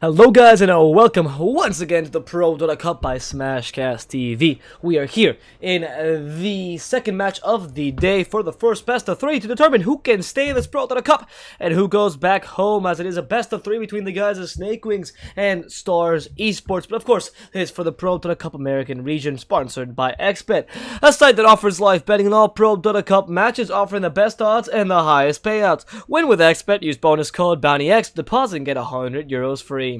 Hello guys and welcome once again to the ProDota Cup by Smashcast TV. We are here in the second match of the day for the first best of 3 to determine who can stay in this ProDota Cup and who goes back home, as it is a best of 3 between the guys of Snakewingz and Stars Esports. But of course, it's for the ProDota Cup American region, sponsored by XBet, a site that offers live betting on all ProDota Cup matches, offering the best odds and the highest payouts. Win with XBet, use bonus code BOUNTYX, deposit and get €100 free.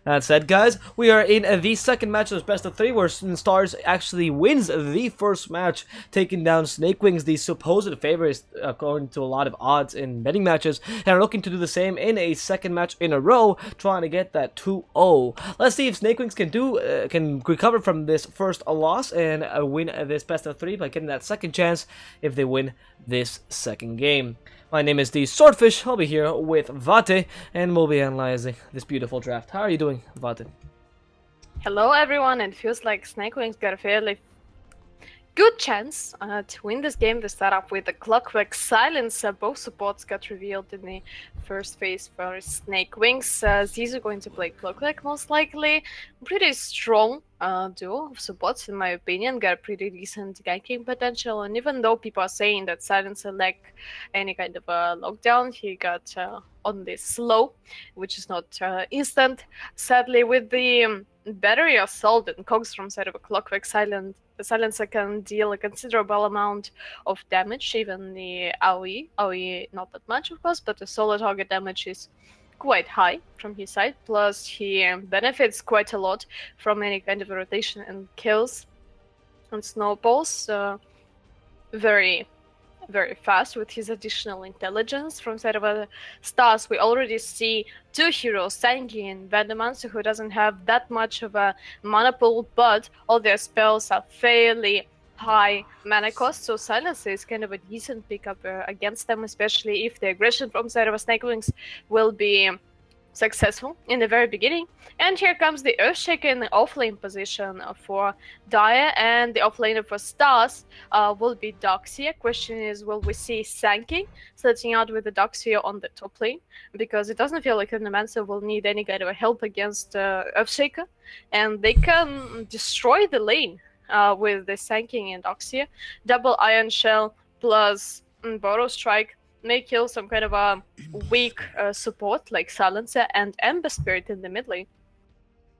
That said, guys, we are in the second match of this best of 3, where Stars actually wins the first match, taking down Snakewingz, the supposed favorites according to a lot of odds in betting matches, and are looking to do the same in a second match in a row, trying to get that 2-0. Let's see if Snakewingz can recover from this first loss and win this best of 3 by getting that second chance if they win this second game. My name is DSwordfish. I'll be here with Vätte, and we'll be analyzing this beautiful draft. How are you doing, Vätte? Hello everyone, it feels like Snakewingz got a fairly good chance to win this game. They start off with the Clockwork Silencer. Both supports got revealed in the first phase for Snakewingz. These are going to play Clockwork most likely. Pretty strong duo of supports in my opinion, got a pretty decent ganking potential, and even though people are saying that Silencer lack any kind of a lockdown, he got on this slow, which is not instant. Sadly, with the battery assault and cogs from side of a Clockwork Silencer can deal a considerable amount of damage, even the AoE not that much of course, but the solo target damage is quite high from his side, plus he benefits quite a lot from any kind of rotation and kills and snowballs. Very fast with his additional intelligence. From side of other Stars, we already see two heroes, Sangi and Vätte, who doesn't have that much of a mana pool, but all their spells are fairly high mana cost, so Silencer is kind of a decent pickup against them, especially if the aggression from side of a Snakewingz will be successful in the very beginning. And here comes the Earthshaker in the offlane position for Dire, and the offlaner for Stars will be Doxia. Question is, will we see Sanki starting out with the Doxia on the top lane? Because it doesn't feel like Venommancer will need any kind of help against Earthshaker, and they can destroy the lane with the Sanking and Doxia. Double Iron Shell plus Borrow Strike may kill some kind of a weak support like Silencer and Ember Spirit in the mid lane.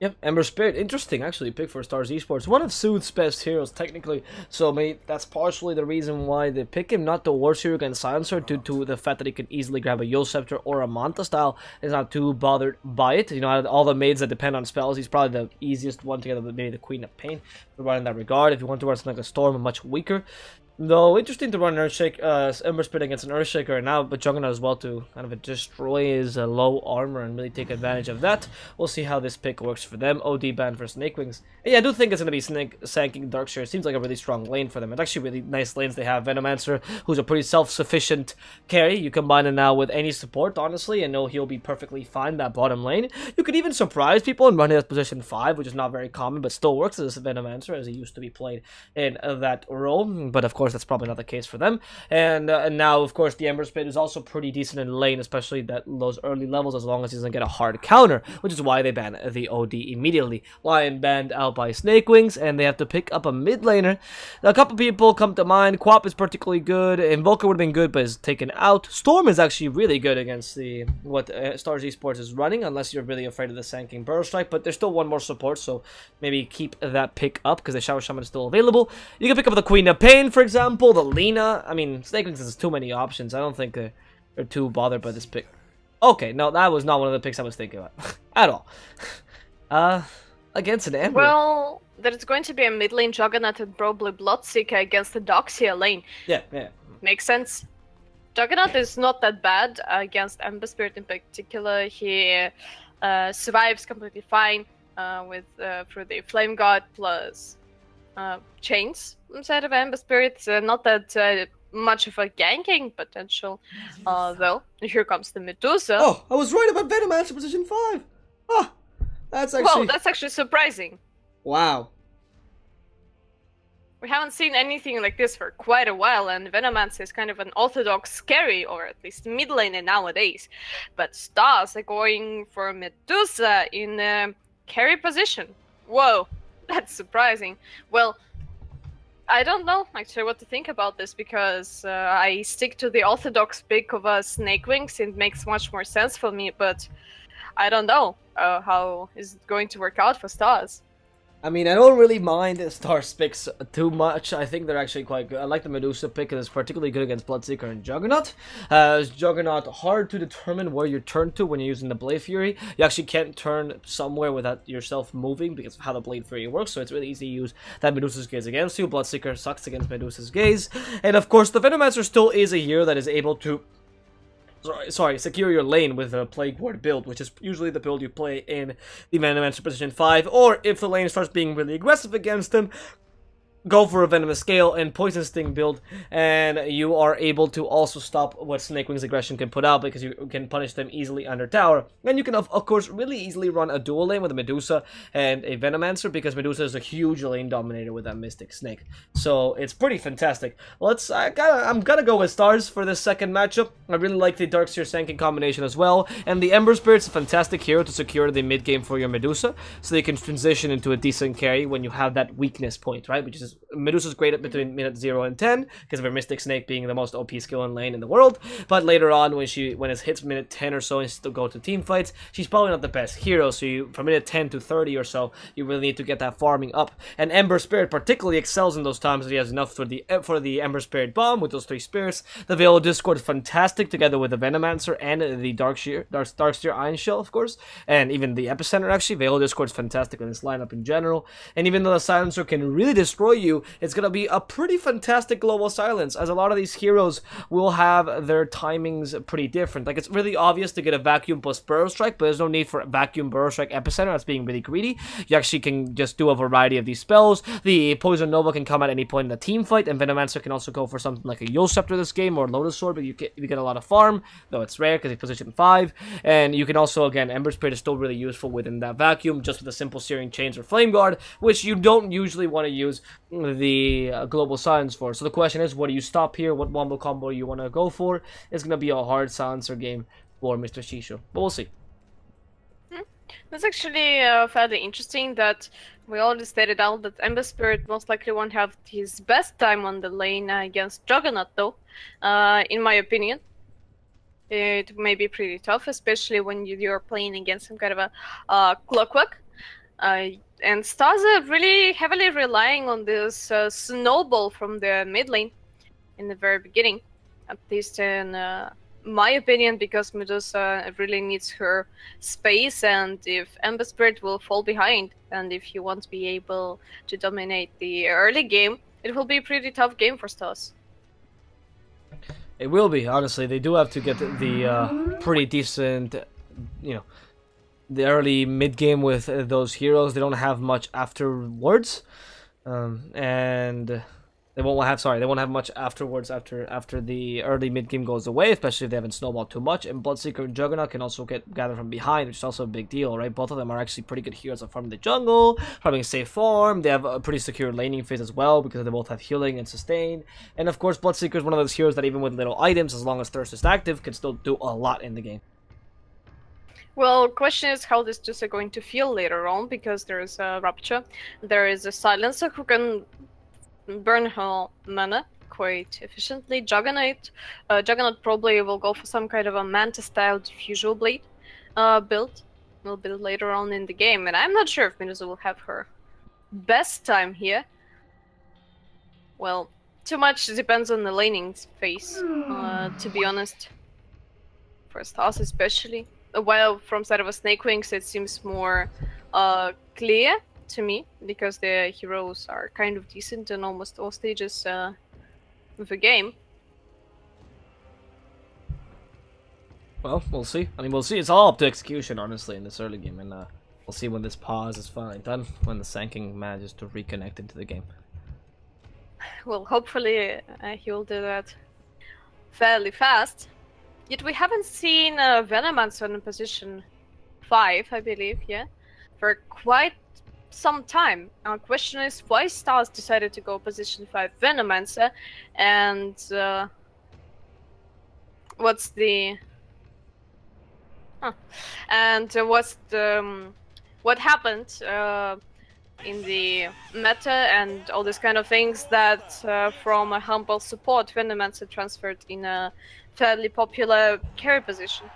Yep, Ember Spirit, interesting actually pick for Stars Esports. One of Sooth's best heroes technically, so that's partially the reason why they pick him, not the worst hero against Silencer, due to the fact that he can easily grab a Yule Scepter or a Manta style. Is not too bothered by it. You know, out of all the maids that depend on spells, he's probably the easiest one together with maybe the Queen of Pain to run in that regard. If you want to run something like a Storm, much weaker. Though interesting to run Ember Spirit against an Earthshaker, and now but Juggernaut as well to kind of destroy his low armor and really take advantage of that. We'll see how this pick works for them. OD ban for Snakewingz. And yeah, I do think it's going to be Sanking Darkshire. It seems like a really strong lane for them. It's actually really nice lanes they have. Venommancer, who's a pretty self-sufficient carry. You combine him now with any support, honestly, and know he'll be perfectly fine that bottom lane. You could even surprise people and run him at position 5, which is not very common, but still works as a Venommancer, as he used to be played in that role. But of course, that's probably not the case for them. And now, of course, the Ember Spirit is also pretty decent in lane, especially those early levels, as long as he doesn't get a hard counter, which is why they ban the OD immediately. Lion banned out by Snakewingz, and they have to pick up a mid laner. Now, a couple people come to mind. Quap is particularly good. Invoker would have been good, but is taken out. Storm is actually really good against what Stars Esports is running, unless you're really afraid of the Sanking Burrow Strike, but there's still one more support, so maybe keep that pick up, because the Shower Shaman is still available. You can pick up the Queen of Pain, for example, the Lina. I mean, Snakewingz has too many options. I don't think they're too bothered by this pick. Okay, no, that was not one of the picks I was thinking about at all. Against an Ember. Well, there's going to be a mid lane Juggernaut and probably Bloodseeker against the Doxia lane. Yeah. Makes sense. Juggernaut is not that bad against Ember Spirit in particular. He survives completely fine through the Flame God plus chains inside of Ember Spirit. Not that much of a ganking potential, though. Here comes the Medusa. Oh, I was right about Venommancer position 5. Ah, that's actually... Well, that's actually surprising. Wow. We haven't seen anything like this for quite a while, and Venomancer is kind of an orthodox carry, or at least mid laner nowadays. But Stars are going for Medusa in carry position. Whoa, that's surprising. Well, I don't know actually what to think about this, because I stick to the orthodox pick of Snakewingz. It makes much more sense for me, but I don't know how is it going to work out for Stars. I mean, I don't really mind Stars picks too much. I think they're actually quite good. I like the Medusa pick, because it's particularly good against Bloodseeker and Juggernaut. Juggernaut, hard to determine where you turn to when you're using the Blade Fury. You actually can't turn somewhere without yourself moving because of how the Blade Fury works, so it's really easy to use that Medusa's Gaze against you. Bloodseeker sucks against Medusa's Gaze. And of course, the Venomancer still is a hero that is able to secure your lane with a Plague Ward build, which is usually the build you play in the Venomancer position 5, or if the lane starts being really aggressive against him, go for a Venomous Scale and Poison Sting build, and you are able to also stop what Snakewingz aggression can put out, because you can punish them easily under tower. And you can of course really easily run a dual lane with a Medusa and a Venomancer, because Medusa is a huge lane dominator with that Mystic Snake. So it's pretty fantastic. I'm gonna go with Stars for this second matchup. I really like the Darkseer Sankin combination as well, and the Ember Spirit's a fantastic hero to secure the mid game for your Medusa, so you can transition into a decent carry when you have that weakness point, right? Which is Medusa's great at between minute 0 and 10 because of her Mystic Snake being the most OP skill in lane in the world, but later on when it hits minute 10 or so and still go to team fights, she's probably not the best hero. So from minute 10 to 30 or so, you really need to get that farming up, and Ember Spirit particularly excels in those times that he has enough for the Ember Spirit bomb with those 3 spirits. The Veil of Discord is fantastic together with the Venomancer and the Darkseer Iron Shell, of course, and even the Epicenter. Actually, Veil of Discord is fantastic in this lineup in general, and even though the Silencer can really destroy you, it's gonna be a pretty fantastic global silence, as a lot of these heroes will have their timings pretty different. Like, it's really obvious to get a Vacuum plus Burrow Strike, but there's no need for Vacuum, Burrow Strike, Epicenter. That's being really greedy. You actually can just do a variety of these spells. The Poison Nova can come at any point in the team fight, and Venomancer can also go for something like a Yule Scepter this game, or Lotus Sword, but you get a lot of farm, though it's rare because it's position 5, and you can also, again, Ember Spirit is still really useful within that vacuum, just with a simple Searing Chains or Flame Guard, which you don't usually want to use the global silence for. So the question is, what do you stop here? What wombo combo you want to go for? It's going to be a hard silencer game for Mr. Shisho, but we'll see. That's actually fairly interesting that we already stated out that Ember Spirit most likely won't have his best time on the lane against Juggernaut, though. In my opinion, it may be pretty tough, especially when you're playing against some kind of a Clockwork. And Stars are really heavily relying on this snowball from the mid lane in the very beginning, at least in my opinion, because Medusa really needs her space, and if Ember Spirit will fall behind, and if you want to be able to dominate the early game, it will be a pretty tough game for Stars. It will be, honestly. They do have to get the pretty decent, the early mid game with those heroes. They don't have much afterwards, and they won't have much afterwards after the early mid game goes away, especially if they haven't snowballed too much. And Bloodseeker and Juggernaut can also gather from behind, which is also a big deal, right? Both of them are actually pretty good heroes at farming the jungle, farming safe farm. They have a pretty secure laning phase as well, because they both have healing and sustain. And of course, Bloodseeker is one of those heroes that even with little items, as long as Thirst is active, can still do a lot in the game. Well, question is how this is going to feel later on, because there is a Rupture, there is a Silencer who can burn her mana quite efficiently. Juggernaut probably will go for some kind of a Manta-style Diffusal Blade build. Will build later on in the game, and I'm not sure if Medusa will have her best time here. Well, too much depends on the laning phase, to be honest. For Stars especially. While from side of a Snakewingz it seems more clear to me, because the heroes are kind of decent in almost all stages of the game. Well, we'll see. I mean, we'll see. It's all up to execution, honestly, in this early game, and we'll see when this pause is finally done, when the Sanking manages to reconnect into the game. Well, hopefully he will do that fairly fast. Yet we haven't seen Venomancer in position 5, I believe, yeah, for quite some time. Question is why Stars decided to go position 5 Venomancer, and what's the what happened in the meta and all these kind of things that from a humble support Venomancer transferred in a fairly popular carry position.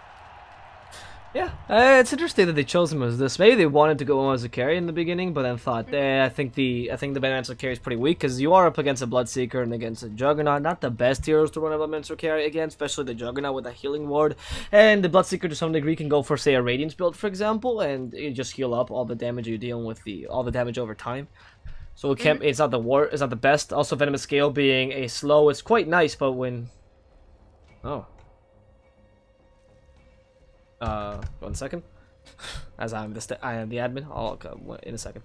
Yeah, it's interesting that they chose him as this. Maybe they wanted to go as a carry in the beginning, but then thought, I think the Elemental carry is pretty weak because you are up against a Bloodseeker and against a Juggernaut. Not the best heroes to run Elemental carry against, especially the Juggernaut with a healing ward, and the Bloodseeker to some degree can go for say a Radiance build, for example, and you just heal up all the damage you're dealing with all the damage over time. So it can't, it's not the best. Also, Venomous Scale being a slow, it's quite nice, but when 1 second. As I am the admin, I'll come in a second.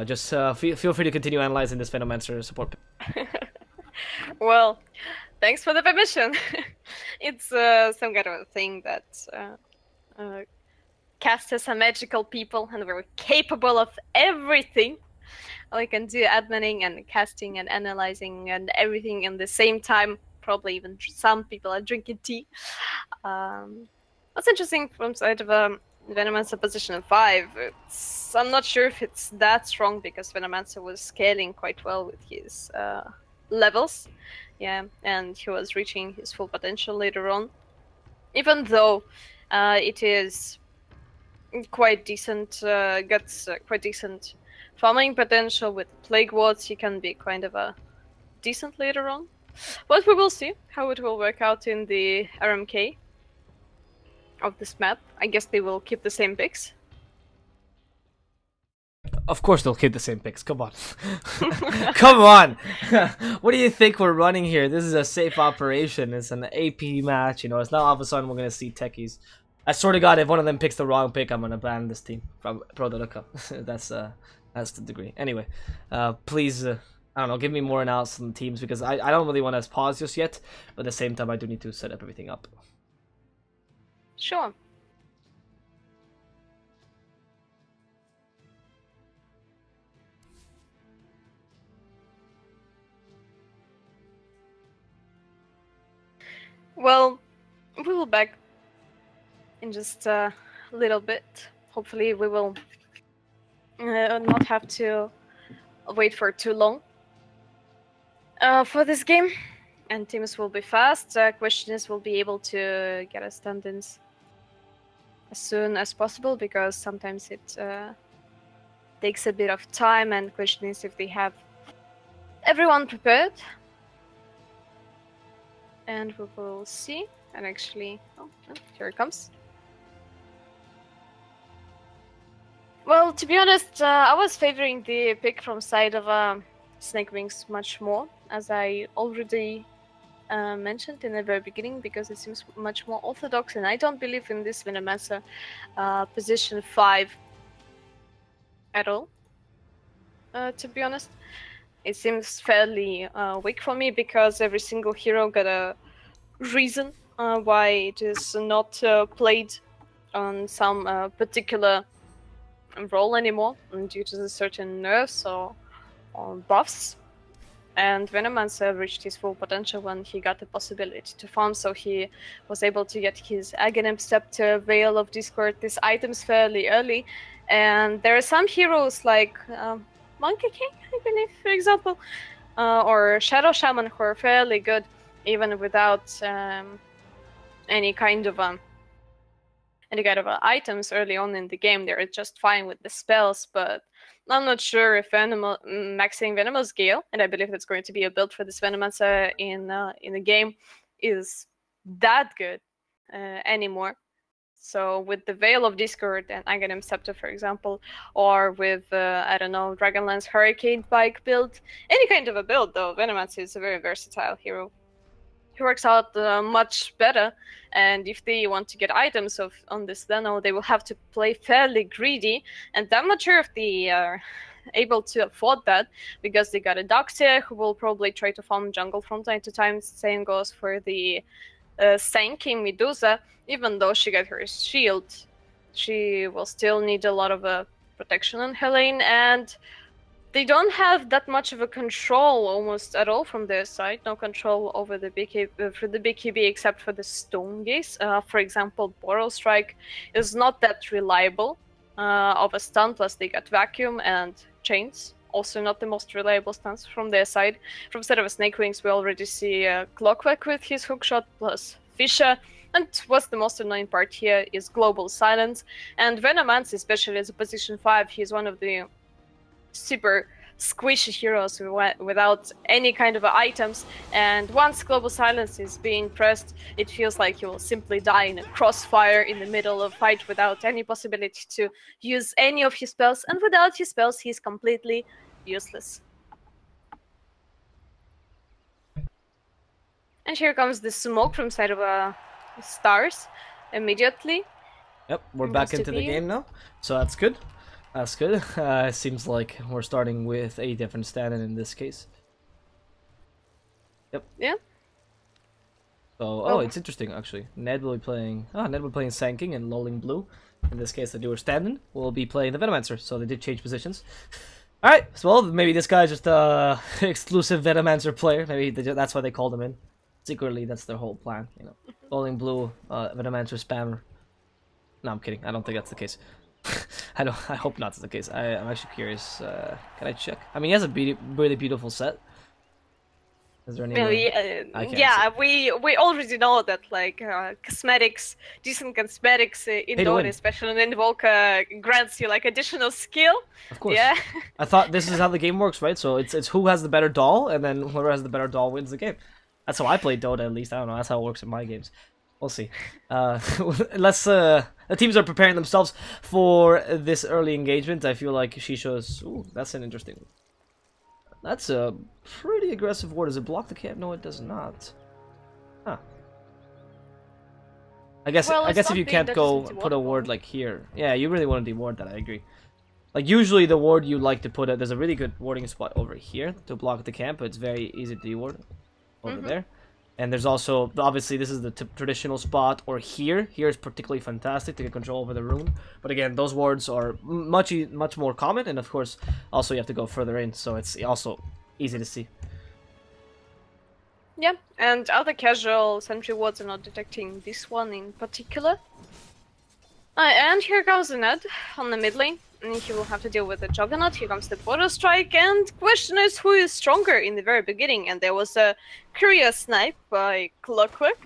Just feel free to continue analyzing this Venomancer support. Well, thanks for the permission. It's some kind of a thing that casters are magical people, and we're capable of everything. We can do adminning and casting and analyzing and everything in the same time. Probably even some people are drinking tea. What's interesting from side of Venomancer position 5, I'm not sure if it's that strong because Venomancer was scaling quite well with his levels, yeah, and he was reaching his full potential later on. Even though it is quite decent, gets quite decent farming potential with Plague Wards, he can be kind of a decent later on. But we will see how it will work out in the RMK of this map. I guess they will keep the same picks. Of course they'll keep the same picks. Come on. Come on. What do you think we're running here? This is a safe operation. It's an AP match. You know, it's not all of a sudden we're going to see techies. I swear to God, if one of them picks the wrong pick, I'm going to ban this team from ProDota Cup. That's the degree. Anyway, please, I don't know, give me more analysis on the teams because I don't really want to pause just yet. But at the same time, I do need to set up everything up. Sure. Well, we will back in just a little bit. Hopefully we will not have to wait for too long for this game. And teams will be fast. Question is, we'll be able to get a stand-ins as soon as possible because sometimes it takes a bit of time, and question is if they have everyone prepared. And we will see. And actually, oh, here it comes. Well, to be honest, I was favoring the pick from side of Snakewingz much more, as I already mentioned in the very beginning, because it seems much more orthodox, and I don't believe in this Venomancer position 5 at all, to be honest. It seems fairly weak for me, because every single hero got a reason why it is not played on some particular role anymore, due to the certain nerfs or buffs. And Venomancer reached his full potential when he got the possibility to farm, so he was able to get his Aghanim Scepter, Veil of Discord, these items fairly early. And there are some heroes like Monkey King, I believe, for example, or Shadow Shaman, who are fairly good even without any kind of items early on in the game. They're just fine with the spells, but I'm not sure if maxing Venomous Gale, and I believe that's going to be a build for this Venomancer in the game, is that good anymore. So with the Veil of Discord and Aghanim Scepter, for example, or with, I don't know, Dragonlance Hurricane Bike build, any kind of a build, though, Venomancer is a very versatile hero. He works out much better, and if they want to get items on this Veno, they will have to play fairly greedy, and I'm not sure if they are able to afford that, because they got a Doctor who will probably try to farm jungle from time to time. Same goes for the Sanking Medusa. Even though she got her shield, she will still need a lot of protection on her lane, and they don't have that much of a control almost at all from their side. No control over the for the BKB except for the Stone Gaze. For example, Boral Strike is not that reliable of a stun, plus they got Vacuum and Chains. Also not the most reliable stuns from their side. From side of a Snakewingz, we already see Clockwork with his hookshot, plus Fisher. And what's the most annoying part here is Global Silence. And Venomance, especially as a position 5, he's one of the super squishy heroes without any kind of items, and once Global Silence is being pressed, it feels like he will simply die in a crossfire in the middle of a fight without any possibility to use any of his spells, and without his spells he's completely useless. And here comes the smoke from side of Stars immediately. Yep, we're back into the game now, so that's good. That's good. It seems like we're starting with a different stand-in in this case. Yep. Yeah. So, it's interesting actually. Ned will be playing. Ned will be playing Sanking and Lolling Blue. In this case, the newer stand-in will be playing the Venomancer. So they did change positions. All right. So well, maybe this guy's just a exclusive Venomancer player. Maybe that's why they called him in. Secretly, that's their whole plan. You know, Lolling Blue, Venomancer spammer. No, I'm kidding. I don't think that's the case. I hope not. That's the case. I'm actually curious. Can I check? I mean, he has a really beautiful set. Is there any? Yeah, we already know that like cosmetics, decent cosmetics in Dota, especially in Invoker, grants you like additional skill. Of course. Yeah. I thought this is how the game works, right? So it's who has the better doll, and then whoever has the better doll wins the game. That's how I play Dota, at least. I don't know. That's how it works in my games. We'll see. The teams are preparing themselves for this early engagement. I feel like she shows. Ooh, that's an interesting. That's a pretty aggressive ward. Does it block the camp? No, it does not. Huh. I guess if you can't go put a ward like here, yeah, you really want to deward that. I agree. Like usually the ward you like to put there's a really good warding spot over here to block the camp, but it's very easy to deward over there. And there's also, obviously, this is the traditional spot, or here. Here is particularly fantastic to get control over the rune. But again, those wards are much more common, and of course, also you have to go further in, so it's also easy to see. Yeah, and other casual sentry wards are not detecting this one in particular. And here comes Ned on the mid lane. And he will have to deal with the Juggernaut. Here comes the Border Strike, and question is who is stronger in the very beginning. And there was a curious snipe by Clockwork.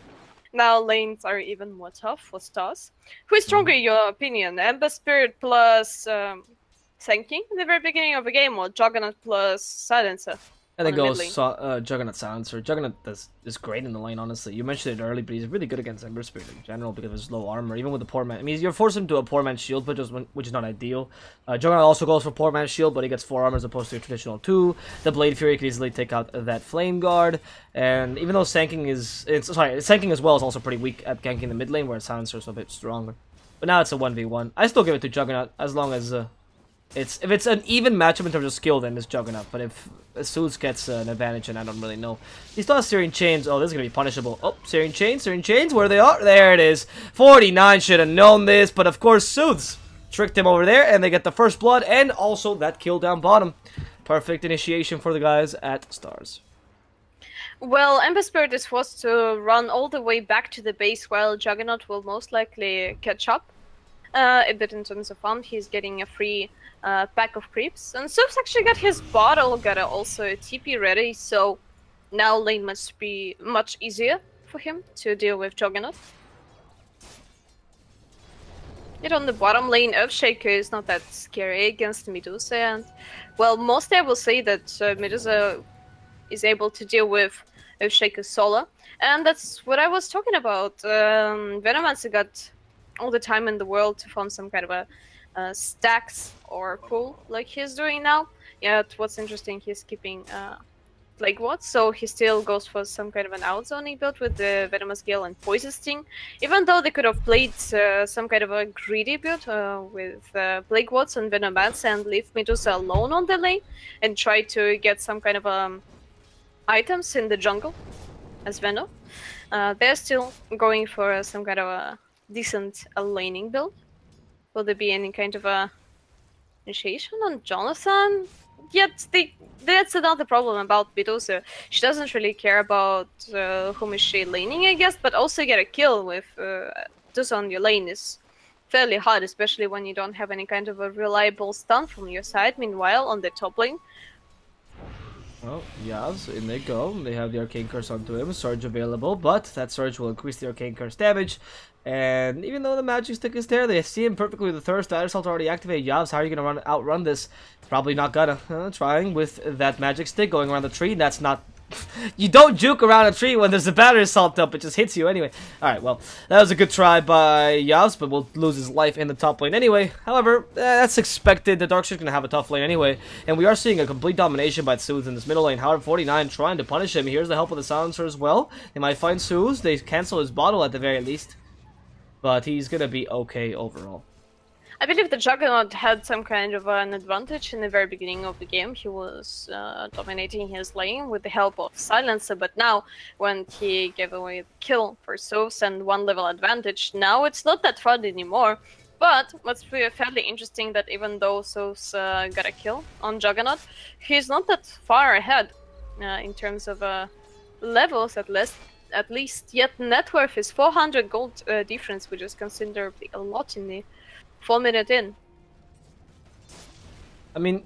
Now lanes are even more tough for Stars. Who is stronger in your opinion? Ember Spirit plus Sanking in the very beginning of the game, or Juggernaut plus Silencer? I think it goes Juggernaut Silencer. Juggernaut is great in the lane, honestly. You mentioned it early, but he's really good against Ember Spirit in general because of his low armor, even with the poor man. I mean, you're forcing him to a poor man's shield, which is not ideal. Juggernaut also goes for poor man's shield, but he gets 4 armor as opposed to a traditional 2. The Blade Fury can easily take out that Flame Guard, and even though Sanking as well is also pretty weak at ganking the mid lane, where Silencer is a bit stronger. But now it's a 1v1. I still give it to Juggernaut as long as if it's an even matchup in terms of skill, then it's Juggernaut. But if Suits gets an advantage, and I don't really know. He still has Searing Chains. Oh, this is going to be punishable. Oh, Searing Chains, where they are. There it is. 49 should have known this, but of course Suits tricked him over there, and they get the first blood, and also that kill down bottom. Perfect initiation for the guys at Stars. Well, Ember Spirit is forced to run all the way back to the base, while Juggernaut will most likely catch up. A bit in terms of farm, he's getting a free pack of creeps. And Soap's actually got his bottle, got also a TP ready, so now lane must be much easier for him to deal with Juggernaut. Yet on the bottom lane, Earthshaker is not that scary against Medusa, and well, mostly I will say that Medusa is able to deal with Earthshaker solo, and that's what I was talking about. Venomancer got all the time in the world to form some kind of a stacks or pool like he's doing now. Yet what's interesting, he's keeping Plague Ward, so he still goes for some kind of an outzoning build with the Venomous Gale and Poison Sting, even though they could have played some kind of a greedy build with Plague Wards and Venomancer and leave Medusa alone on the lane and try to get some kind of items in the jungle as Venom. They're still going for some kind of a decent laning build. Will there be any kind of a initiation on Jonathan. Yet that's another problem about Bidosa. She doesn't really care about whom is she laning, I guess, but also get a kill with Bidosa on your lane is fairly hard, especially when you don't have any kind of a reliable stun from your side. Meanwhile, on the top lane, well, Yavs, in they go. They have the Arcane Curse onto him. Surge available, but that Surge will increase the Arcane Curse damage. And even though the Magic Stick is there, they see him perfectly with the Thirst. That Assault already activated. Yavs, how are you going to outrun this? Probably not gonna. Trying with that Magic Stick going around the tree. That's not... You don't juke around a tree when there's a Battery Assault up. It just hits you anyway. Alright, well, that was a good try by Yavs, but will lose his life in the top lane anyway. However, that's expected. The Darkseid's going to have a tough lane anyway. And we are seeing a complete domination by Soothe in this middle lane. However, 49 trying to punish him. Here's the help of the Silencer as well. They might find Soothe. They cancel his bottle at the very least. But he's going to be okay overall. I believe the Juggernaut had some kind of an advantage in the very beginning of the game. He was dominating his lane with the help of Silencer, but now when he gave away the kill for Soos and 1 level advantage, now it's not that fun anymore. But what's fairly interesting that even though Soos got a kill on Juggernaut, he's not that far ahead in terms of levels at least. Yet net worth is 400 gold difference, which is considerably a lot in the 4-minute in. I mean,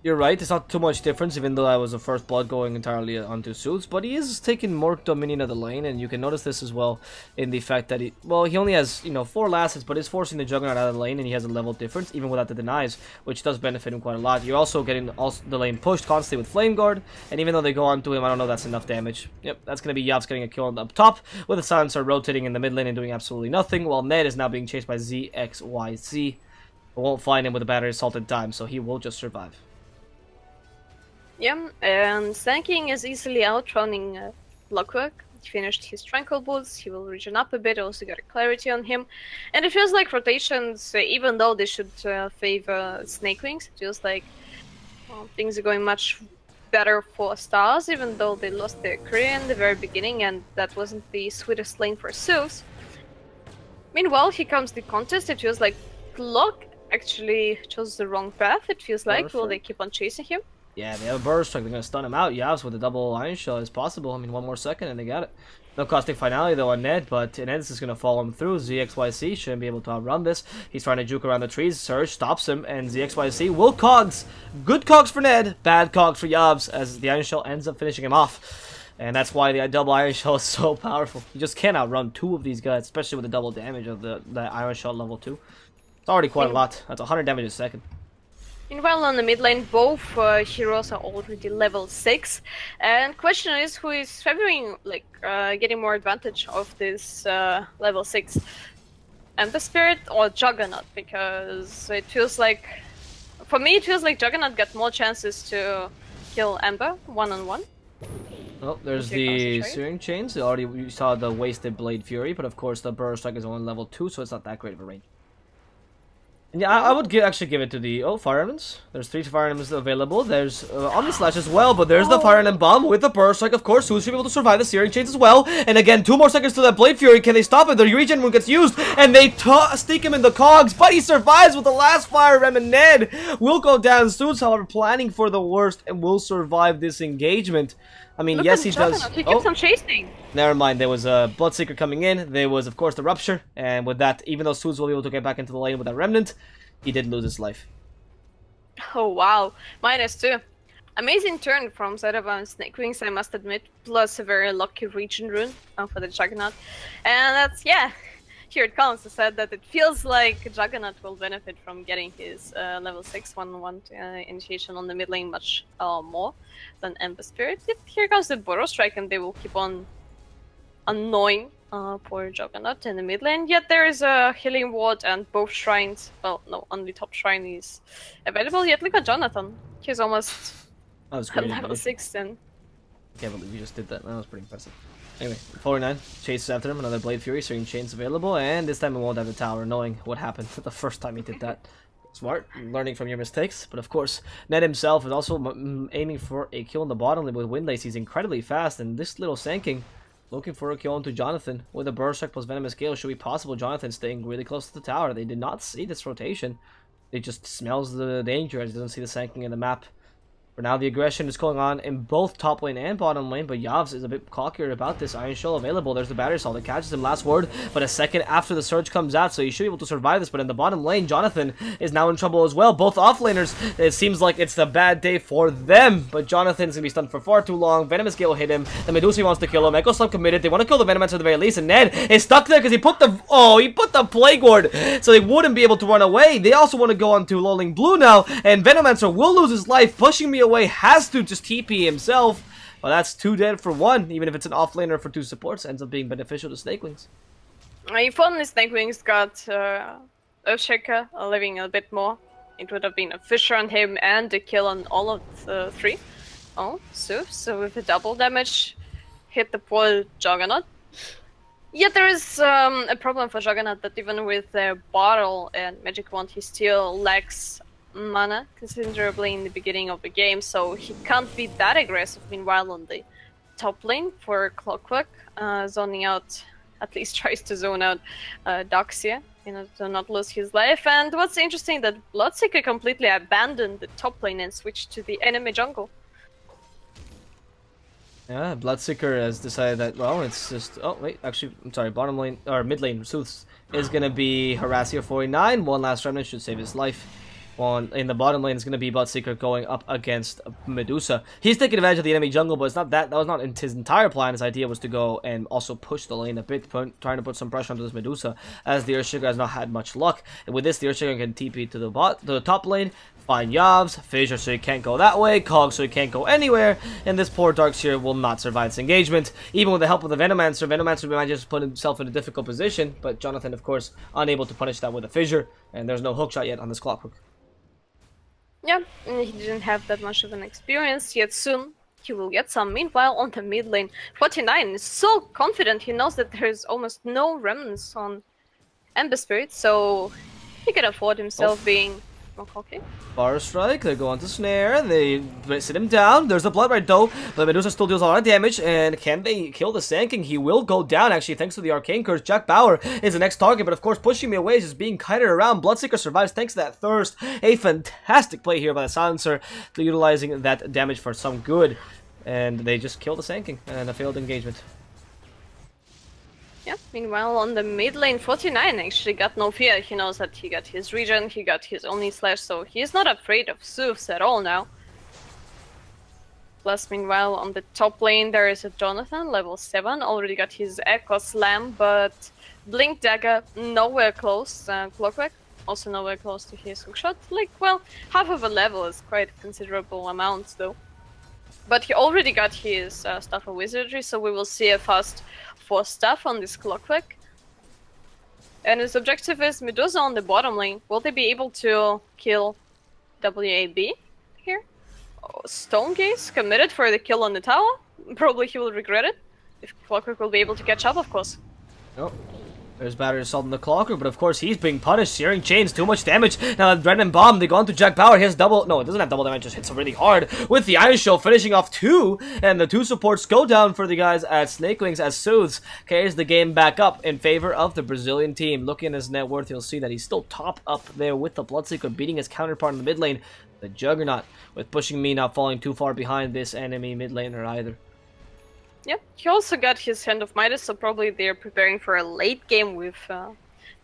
you're right, it's not too much difference, even though I was a first blood going entirely onto Suits, but he is taking more dominion of the lane, and you can notice this as well in the fact that he only has, 4 last, but is forcing the Juggernaut out of the lane, and he has a level difference, even without the denies, which does benefit him quite a lot. You're also getting the lane pushed constantly with Flame Guard, and even though they go onto him, I don't know if that's enough damage. Yep, that's going to be Yavs getting a kill up top, with the Silencer rotating in the mid lane and doing absolutely nothing, while Ned is now being chased by ZXYZ. Won't find him with a Battery Assault in time, so he will just survive. Yeah, and Snakewingz is easily outrunning Clockwork. He finished his Tranquil Boots, he will regen up a bit, also got a Clarity on him. And it feels like rotations, even though they should favor Snakewingz, it feels like things are going much better for Stars, even though they lost their career in the very beginning, and that wasn't the sweetest lane for Zeus. Meanwhile, here comes the contest. It feels like Clock actually chose the wrong path, it feels like. Perfect. Will they keep on chasing him? Yeah, they have a burst strike. They're going to stun him out. Yavs with a double Iron Shell is possible. I mean, 1 more second and they got it. No costing finality though on Ned, but Ned is going to follow him through. ZXYC shouldn't be able to outrun this. He's trying to juke around the trees. Surge stops him, and ZXYC will cogs. Good cogs for Ned, bad cogs for Yavs, as the Iron Shell ends up finishing him off. And that's why the double Iron Shell is so powerful. You just can't outrun 2 of these guys, especially with the double damage of the Iron Shell level 2. It's already quite a lot. That's 100 damage a second. Meanwhile, on the mid lane, both heroes are already level 6, and question is who is favoring, getting more advantage of this level 6, Ember Spirit or Juggernaut? Because it feels like, for me, it feels like Juggernaut got more chances to kill Ember one-on-one. Well, there's the Searing Chains. You saw the Wasted Blade Fury, but of course the Burrow Strike is only level 2, so it's not that great of a range. Yeah, I would actually give it to the Fire Emblems. There's 3 Fire Emblems available. There's Omni Slash as well, but there's the Fire Emblem Bomb with the Burst Strike, of course. Who's able to survive the Searing Chains as well? And again, 2 more seconds to that Blade Fury. Can they stop it? The regen rune gets used, and they sneak him in the cogs, but he survives with the last Fire Emblem, and Ned will go down soon. However, planning for the worst and will survive this engagement. I mean, yes, he does. He keeps on chasing. Never mind, there was a Bloodseeker coming in. There was, of course, the Rupture. And with that, even though Suits will be able to get back into the lane with that Remnant, he did lose his life. Oh, wow. -2. Amazing turn from side of Snakewingz, I must admit. Plus a very lucky regen rune for the Juggernaut. And that's, yeah. Here it comes. I said that it feels like Juggernaut will benefit from getting his level 6 1-1 initiation on the mid lane much more than Ember Spirit. Yet here comes the Burrow Strike, and they will keep on annoying poor Juggernaut in the mid lane. Yet there is a healing ward and both shrines. Well, no, only top shrine is available. Yet look at Jonathan. He's almost level 6 then. I can't believe you just did that. That was pretty impressive. Anyway, 49 chases after him, another Blade Fury, Searing Chains available, and this time he won't have the tower, knowing what happened the first time he did that. Smart, learning from your mistakes, but of course, Ned himself is also aiming for a kill on the bottom lane with Windlace. He's incredibly fast, and this little Sanking looking for a kill onto Jonathan with a Burst Strike plus Venomous Gale should be possible. Jonathan staying really close to the tower. They did not see this rotation. it just smells the danger as it doesn't see the Sanking in the map. For now, the aggression is going on in both top lane and bottom lane, but Yavs is a bit cockier about this. Iron Shell available. There's the battery assault that catches him. Last word, but a second after the surge comes out, so he should be able to survive this. But in the bottom lane, Jonathan is now in trouble as well. Both offlaners, it seems like it's the bad day for them, but Jonathan's gonna be stunned for far too long. Venomous Gale will hit him. The Medusa wants to kill him. Echo Slum committed. They want to kill the Venomancer at the very least, and Ned is stuck there because he put the Plague Ward, so they wouldn't be able to run away. They also want to go on to Lolling Blue now, and Venomancer will lose his life. Pushing me away has to just TP himself. Well, that's 2 dead for 1, even if it's an offlaner for 2 supports, ends up being beneficial to Snakewingz. If only Snakewingz got Earthshaker living a bit more, it would have been a Fissure on him and a kill on all of the 3. Oh, so with a double damage, hit the poor Juggernaut. Yet there is a problem for Juggernaut that even with their Bottle and Magic Wand, he still lacks mana considerably in the beginning of the game, so he can't be that aggressive. Meanwhile, on the top lane for Clockwork, zoning out, at least tries to zone out Doxia in order to not lose his life. And what's interesting that Bloodseeker completely abandoned the top lane and switched to the enemy jungle. Yeah, Bloodseeker has decided that, well, it's just... Oh, wait, actually, I'm sorry, bottom lane, or mid lane, Sooths is gonna be Harassio 49. One last remnant should save his life. In the bottom lane is going to be Bloodseeker going up against Medusa. He's taking advantage of the enemy jungle, but it's not that was not in his entire plan. His idea was to go and also push the lane a bit, trying to put some pressure onto this Medusa, as the Earthshaker has not had much luck. And with this, the Earthshaker can TP to the top lane, find Yavs, Fissure so he can't go that way, Cog so he can't go anywhere, and this poor Darkseer will not survive this engagement. Even with the help of the Venomancer, Venomancer manages to put himself in a difficult position, but Jonathan, of course, unable to punish that with a Fissure, and there's no hookshot yet on this Clockwork. Yeah, he didn't have that much of an experience, yet soon he will get some. Meanwhile, on the mid lane, 49 is so confident, he knows that there's almost no remnants on Ember Spirit, so he can afford himself being more cocky. Bar strike, they go on to snare, they sit him down. There's the blood right though, but Medusa still deals a lot of damage, and can they kill the Sand King? He will go down actually thanks to the Arcane Curse. Jack Bauer is the next target, but of course pushing me away is just being kited around. Bloodseeker survives thanks to that thirst. A fantastic play here by the Silencer, utilizing that damage for some good, and they just kill the Sand King and a failed engagement. Yeah, meanwhile on the mid lane, 49 actually got no fear. He knows that he got his regen, he got his Omni Slash, so he's not afraid of Sooths at all now. Plus, meanwhile, on the top lane there is a Jonathan, level 7, already got his Echo Slam, but Blink Dagger nowhere close. Clockwork also nowhere close to his hookshot. Like, well, half of a level is quite a considerable amount though. But he already got his Staff of Wizardry, so we will see a fast 4 staff on this Clockwork. And his objective is Medusa on the bottom lane. Will they be able to kill WAB here? Oh, Stone Gaze committed for the kill on the tower. Probably he will regret it. If Clockwork will be able to catch up, of course. Oh. There's Battery Assault on the Clockwork, but of course he's being punished. Searing Chains, too much damage. Now Dread and Bomb, they go on to Jack Bauer. He has double, no, it doesn't have double damage, just hits him really hard. With the Iron Show finishing off 2, and the 2 supports go down for the guys at Snakewingz as Sooths carries the game back up in favor of the Brazilian team. Looking at his net worth, you'll see that he's still top up there with the Bloodseeker, beating his counterpart in the mid lane, the Juggernaut, with Pushing Me not falling too far behind this enemy mid laner either. Yeah, he also got his Hand of Midas, so probably they're preparing for a late game with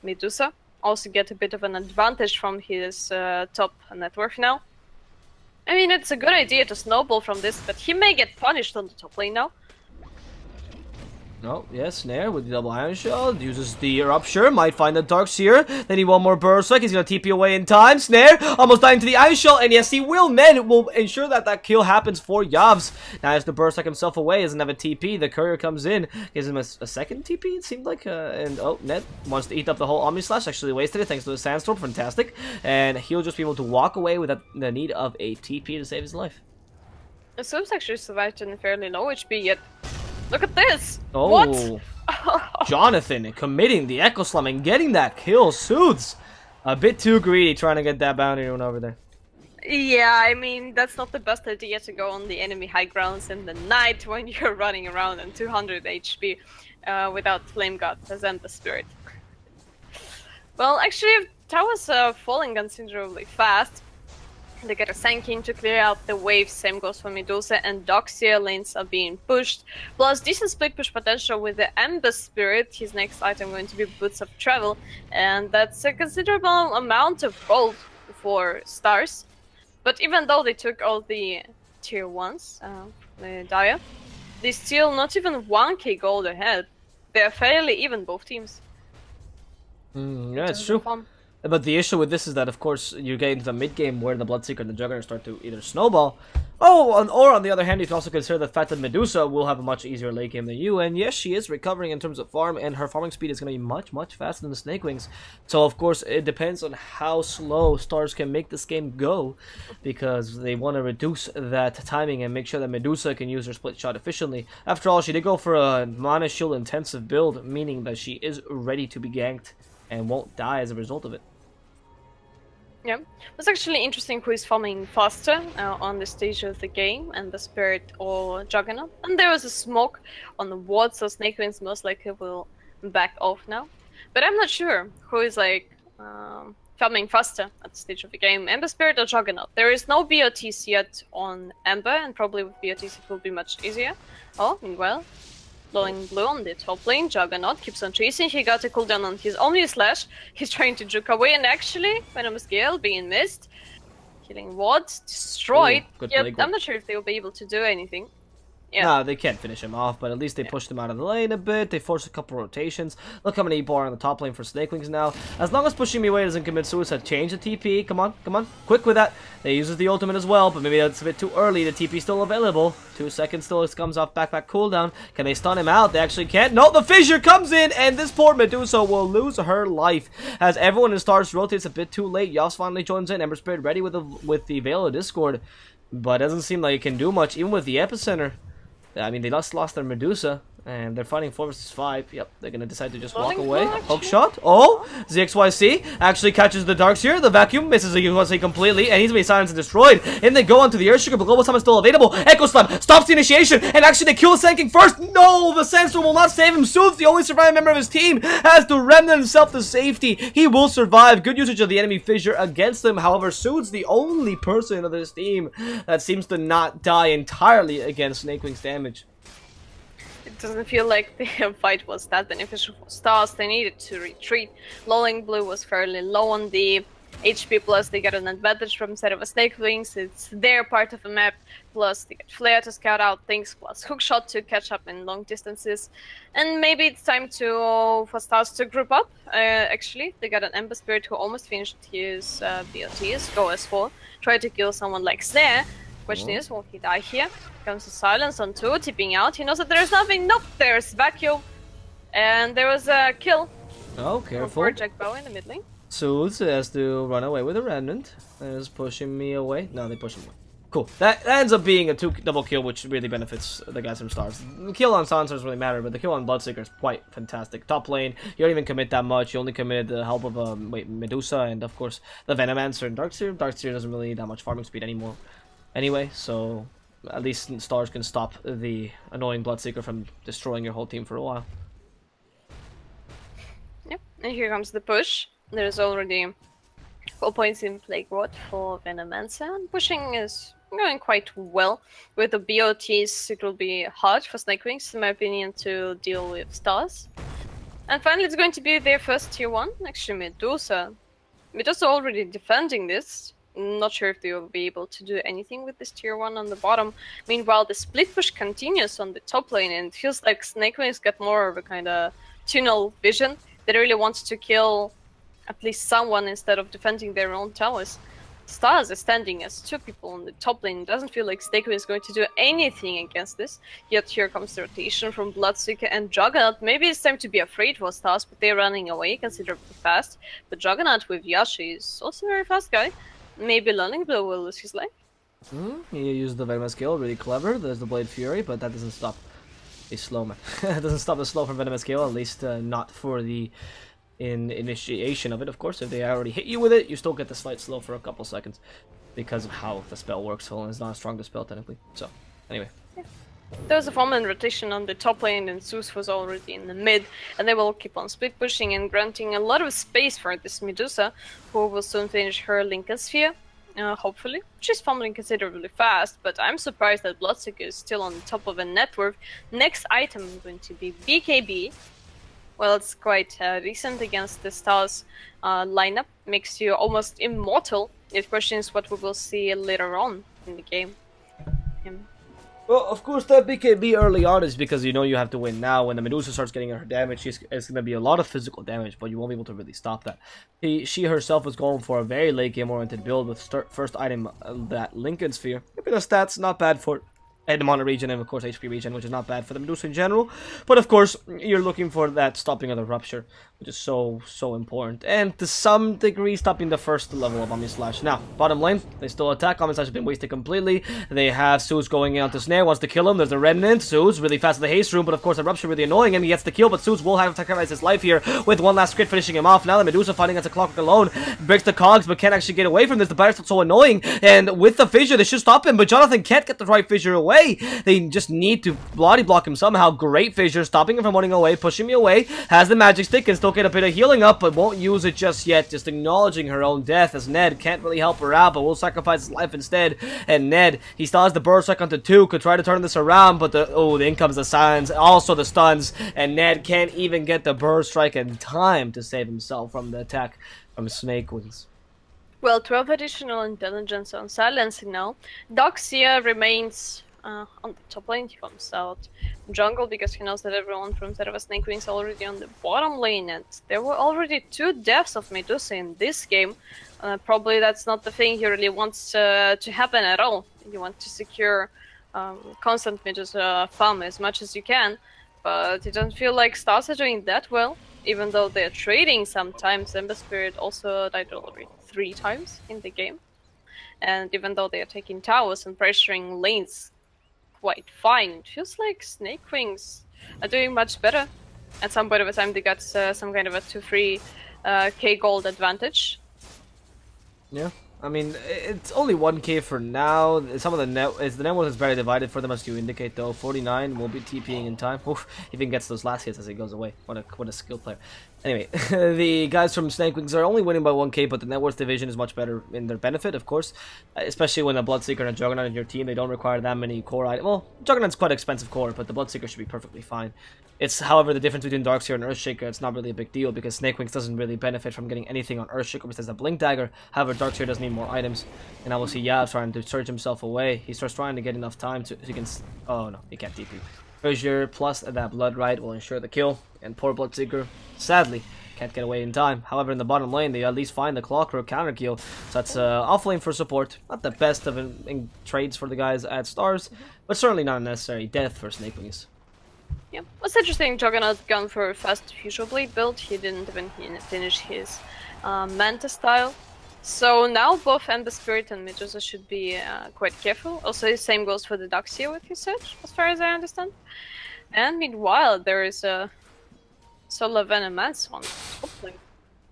Medusa. Also get a bit of an advantage from his top net worth now. I mean, it's a good idea to snowball from this, but he may get punished on the top lane now. Oh, yes, Snare with the double Iron Shell, uses the Rupture, might find the Darkseer, they need one more Burst Strike, he's gonna TP away in time. Snare, almost dying to the Iron Shell, and yes, he will, Ned will ensure that that kill happens for Yavs. Now as the Burst Strike himself away, doesn't have a TP, the Courier comes in, gives him a second TP, it seemed like, and oh, Ned wants to eat up the whole Omni Slash, actually wasted it thanks to the Sandstorm, fantastic, and he'll just be able to walk away without the need of a TP to save his life. Sooths actually survived in a fairly low HP, yet look at this! Oh, what? Jonathan committing the Echo Slam and getting that kill. Sooths a bit too greedy trying to get that bounty rune over there. Yeah, I mean, that's not the best idea to go on the enemy high grounds in the night when you're running around on 200 HP without Flame God as Ember Spirit. Well, actually, towers are falling considerably fast. They get a Sanking to clear out the waves, same goes for Medusa and Doxia, lanes are being pushed. Plus decent split push potential with the Ember Spirit, his next item going to be Boots of Travel, and that's a considerable amount of gold for Stars. But even though they took all the tier 1s, the Dire, they still not even 1k gold ahead. They're fairly even, both teams. Yeah, it's true. But the issue with this is that, of course, you get into the mid-game where the Bloodseeker and the Juggernaut start to either snowball. Or on the other hand, you can also consider the fact that Medusa will have a much easier late game than you. And yes, she is recovering in terms of farm, and her farming speed is going to be much, much faster than the Snakewingz. So, of course, it depends on how slow Stars can make this game go, because they want to reduce that timing and make sure that Medusa can use her split shot efficiently. After all, she did go for a mana shield intensive build, meaning that she is ready to be ganked and won't die as a result of it. Yeah, it's actually interesting who is farming faster on this stage of the game, and the Spirit or Juggernaut. And there was a smoke on the ward, so Snakewingz most likely will back off now. But I'm not sure who is like farming faster at the stage of the game, Ember Spirit or Juggernaut. There is no BOTs yet on Ember, and probably with BOTs it will be much easier. Oh, meanwhile, Glowing Blue on the top lane, Juggernaut keeps on chasing, he got a cooldown on his Omni Slash, he's trying to juke away, and actually, Venomous Gale being missed, killing wards, destroyed. Yeah, I'm not sure if they will be able to do anything. Yeah. Nah, they can't finish him off, but at least they pushed him out of the lane a bit. They forced a couple rotations. Look how many people are on the top lane for Snakewingz now. As long as pushing me away doesn't commit suicide, change the TP. Come on, come on. Quick with that. They uses the ultimate as well, but maybe that's a bit too early. The TP still available. 2 seconds still comes off back cooldown. Can they stun him out? They actually can't. No, the fissure comes in, and this poor Medusa will lose her life. As everyone in Stars rotates a bit too late, Yas finally joins in. Ember Spirit ready with the Veil of Discord, but doesn't seem like it can do much, even with the Epicenter. I mean, they just lost their Medusa, and they're fighting 4 versus 5. Yep, they're gonna decide to just walk away. Hook shot. Oh, ZXYC actually catches the Darkseer. The vacuum misses the ZXYC completely, and he's gonna be silenced and destroyed. And they go onto the Earthshaker, but Global Summon is still available. Echo Slam stops the initiation, and actually they kill the Sanking first. No, the Sandstorm will not save him. Soothes the only surviving member of his team, has to remnant himself to safety. He will survive. Good usage of the enemy fissure against him. However, Soothes the only person of this team that seems to not die entirely against Snakewingz damage. It doesn't feel like the fight was that beneficial for Stars. They needed to retreat. Glowing Blue was fairly low on the HP, plus they get an advantage from instead of a Snakewingz. It's their part of the map, plus they get Flare to scout out things, plus Hookshot to catch up in long distances. And maybe it's time for Stars to group up. Actually, they got an Ember Spirit who almost finished his BOTs, go S4, try to kill someone like Snare. Question is, will he die here? Comes to silence on 2, tipping out. He knows that there's nothing. Nope, there's vacuum. And there was a kill. Oh, careful. For Jack Bow in the mid lane. Soothes has to run away with a remnant. Is pushing me away. No, they push him away. Cool. That ends up being a double kill, which really benefits the guys from Stars. The kill on Silencer doesn't really matter, but the kill on Bloodseeker is quite fantastic. Top lane, you don't even commit that much. You only committed the help of Medusa and, of course, the Venomancer and Darkseer. Darkseer doesn't really need that much farming speed anymore. Anyway, so at least Stars can stop the annoying Bloodseeker from destroying your whole team for a while. Yep, and here comes the push. There's already 4 points in Plague Rot for Venomancer, and pushing is going quite well. With the BOTs, it will be hard for Snakewingz, in my opinion, to deal with Stars. And finally, it's going to be their first tier 1, actually Medusa. Medusa already defending this. Not sure if they will be able to do anything with this tier 1 on the bottom. Meanwhile, the split push continues on the top lane, and it feels like Snakewingz got more of a kind of tunnel vision. They really want to kill at least someone instead of defending their own towers. Stars is standing as 2 people on the top lane. It doesn't feel like Snakewingz is going to do anything against this. Yet here comes the rotation from Bloodseeker and Juggernaut. Maybe it's time to be afraid for Stars, but they're running away considerably fast. But Juggernaut with Yashi is also a very fast guy. Maybe Glowing Blue will lose his life. He used the Venomous Gale, really clever. There's the Blade Fury, but that doesn't stop a slow man. It doesn't stop the slow from Venomous Gale, at least not for the initiation of it, of course. If they already hit you with it, you still get the slight slow for a couple seconds because of how the spell works. So it's not as strong the spell technically. So, anyway. Yeah. There was a Foreman rotation on the top lane, and Zeus was already in the mid, and they will keep on split pushing and granting a lot of space for this Medusa, who will soon finish her Lincoln Sphere, hopefully. She's fumbling considerably fast, but I'm surprised that Bloodseeker is still on top of a net worth. Next item is going to be BKB. Well, it's quite recent against the Stars lineup, makes you almost immortal. The question is what we will see later on in the game. Well, of course, that BKB early on is because you know you have to win now. When the Medusa starts getting her damage, it's going to be a lot of physical damage, but you won't be able to really stop that. She herself was going for a very late game oriented build with first item, that Lincoln Sphere. A bit of stats, not bad for Edmon region and of course HP region, which is not bad for the Medusa in general. But of course, you're looking for that stopping of the Rupture, which is so important. And to some degree, stopping the first level of Omni Slash. Now, bottom lane, they still attack. Omni Slash has been wasted completely. They have Zeus going out to Snare, wants to kill him. There's a Remnant. Zeus really fast to the haste room, but of course the Rupture really annoying him. He gets the kill, but Zeus will have to sacrifice his life here with one last crit finishing him off. Now the Medusa fighting against a Clockwork alone. Breaks the cogs, but can't actually get away from this. The Batter's so annoying. And with the fissure, they should stop him, but Jonathan can't get the right fissure away. They just need to body block him somehow. Great fissure, stopping him from running away, pushing me away. Has the magic stick and still get a bit of healing up, but won't use it just yet. Just acknowledging her own death as Ned can't really help her out, but will sacrifice his life instead. And Ned, he still has the burst strike onto 2, could try to turn this around, but the in comes the silence, also the stuns, and Ned can't even get the burst strike in time to save himself from the attack from Snakewingz. Well, 12 additional intelligence on silencing now. Doxia remains on the top lane. He comes out jungle because he knows that everyone from Zerva Snakewingz already on the bottom lane, and there were already 2 deaths of Medusa in this game. Probably that's not the thing he really wants to happen at all. You want to secure constant Medusa farm as much as you can, but it doesn't feel like Stars are doing that well, even though they're trading sometimes. Ember Spirit also died already 3 times in the game, and even though they are taking towers and pressuring lanes quite fine, it feels like Snakewingz are doing much better. At some point of the time they got some kind of a 2-3 K gold advantage. Yeah, I mean, it's only 1k for now. Some of the net worth is very divided for them, as you indicate, though. 49 will be TPing in time. Oof, even gets those last hits as it goes away. What a skill player. Anyway, the guys from Snakewingz are only winning by 1k, but the net worth division is much better in their benefit, of course. Especially when a Bloodseeker and a Juggernaut in your team, they don't require that many core items. Well, Juggernaut's quite expensive core, but the Bloodseeker should be perfectly fine. It's, however, the difference between Darkseer and Earthshaker, it's not really a big deal, because Snakewingz doesn't really benefit from getting anything on Earthshaker besides a Blink Dagger. However, Darkseer does need more items, and I will see Yav trying to surge himself away. He starts trying to get enough time so he can... Oh, no, he can't TP. Frazier plus that Blood Rite will ensure the kill, and poor Bloodseeker, sadly, can't get away in time. However, in the bottom lane, they at least find the Clockwork counter kill, so that's off lane for support. Not the best of in trades for the guys at Stars, but certainly not a necessary death for Snakewingz. Yeah, what's interesting, Juggernaut gone for a fast Fusion Blade build. He didn't even finish his Manta style. So now both Ember Spirit and Medusa should be quite careful. Also, the same goes for the Doxia with his search, as far as I understand. And meanwhile, there is a Solar Venomance on top lane.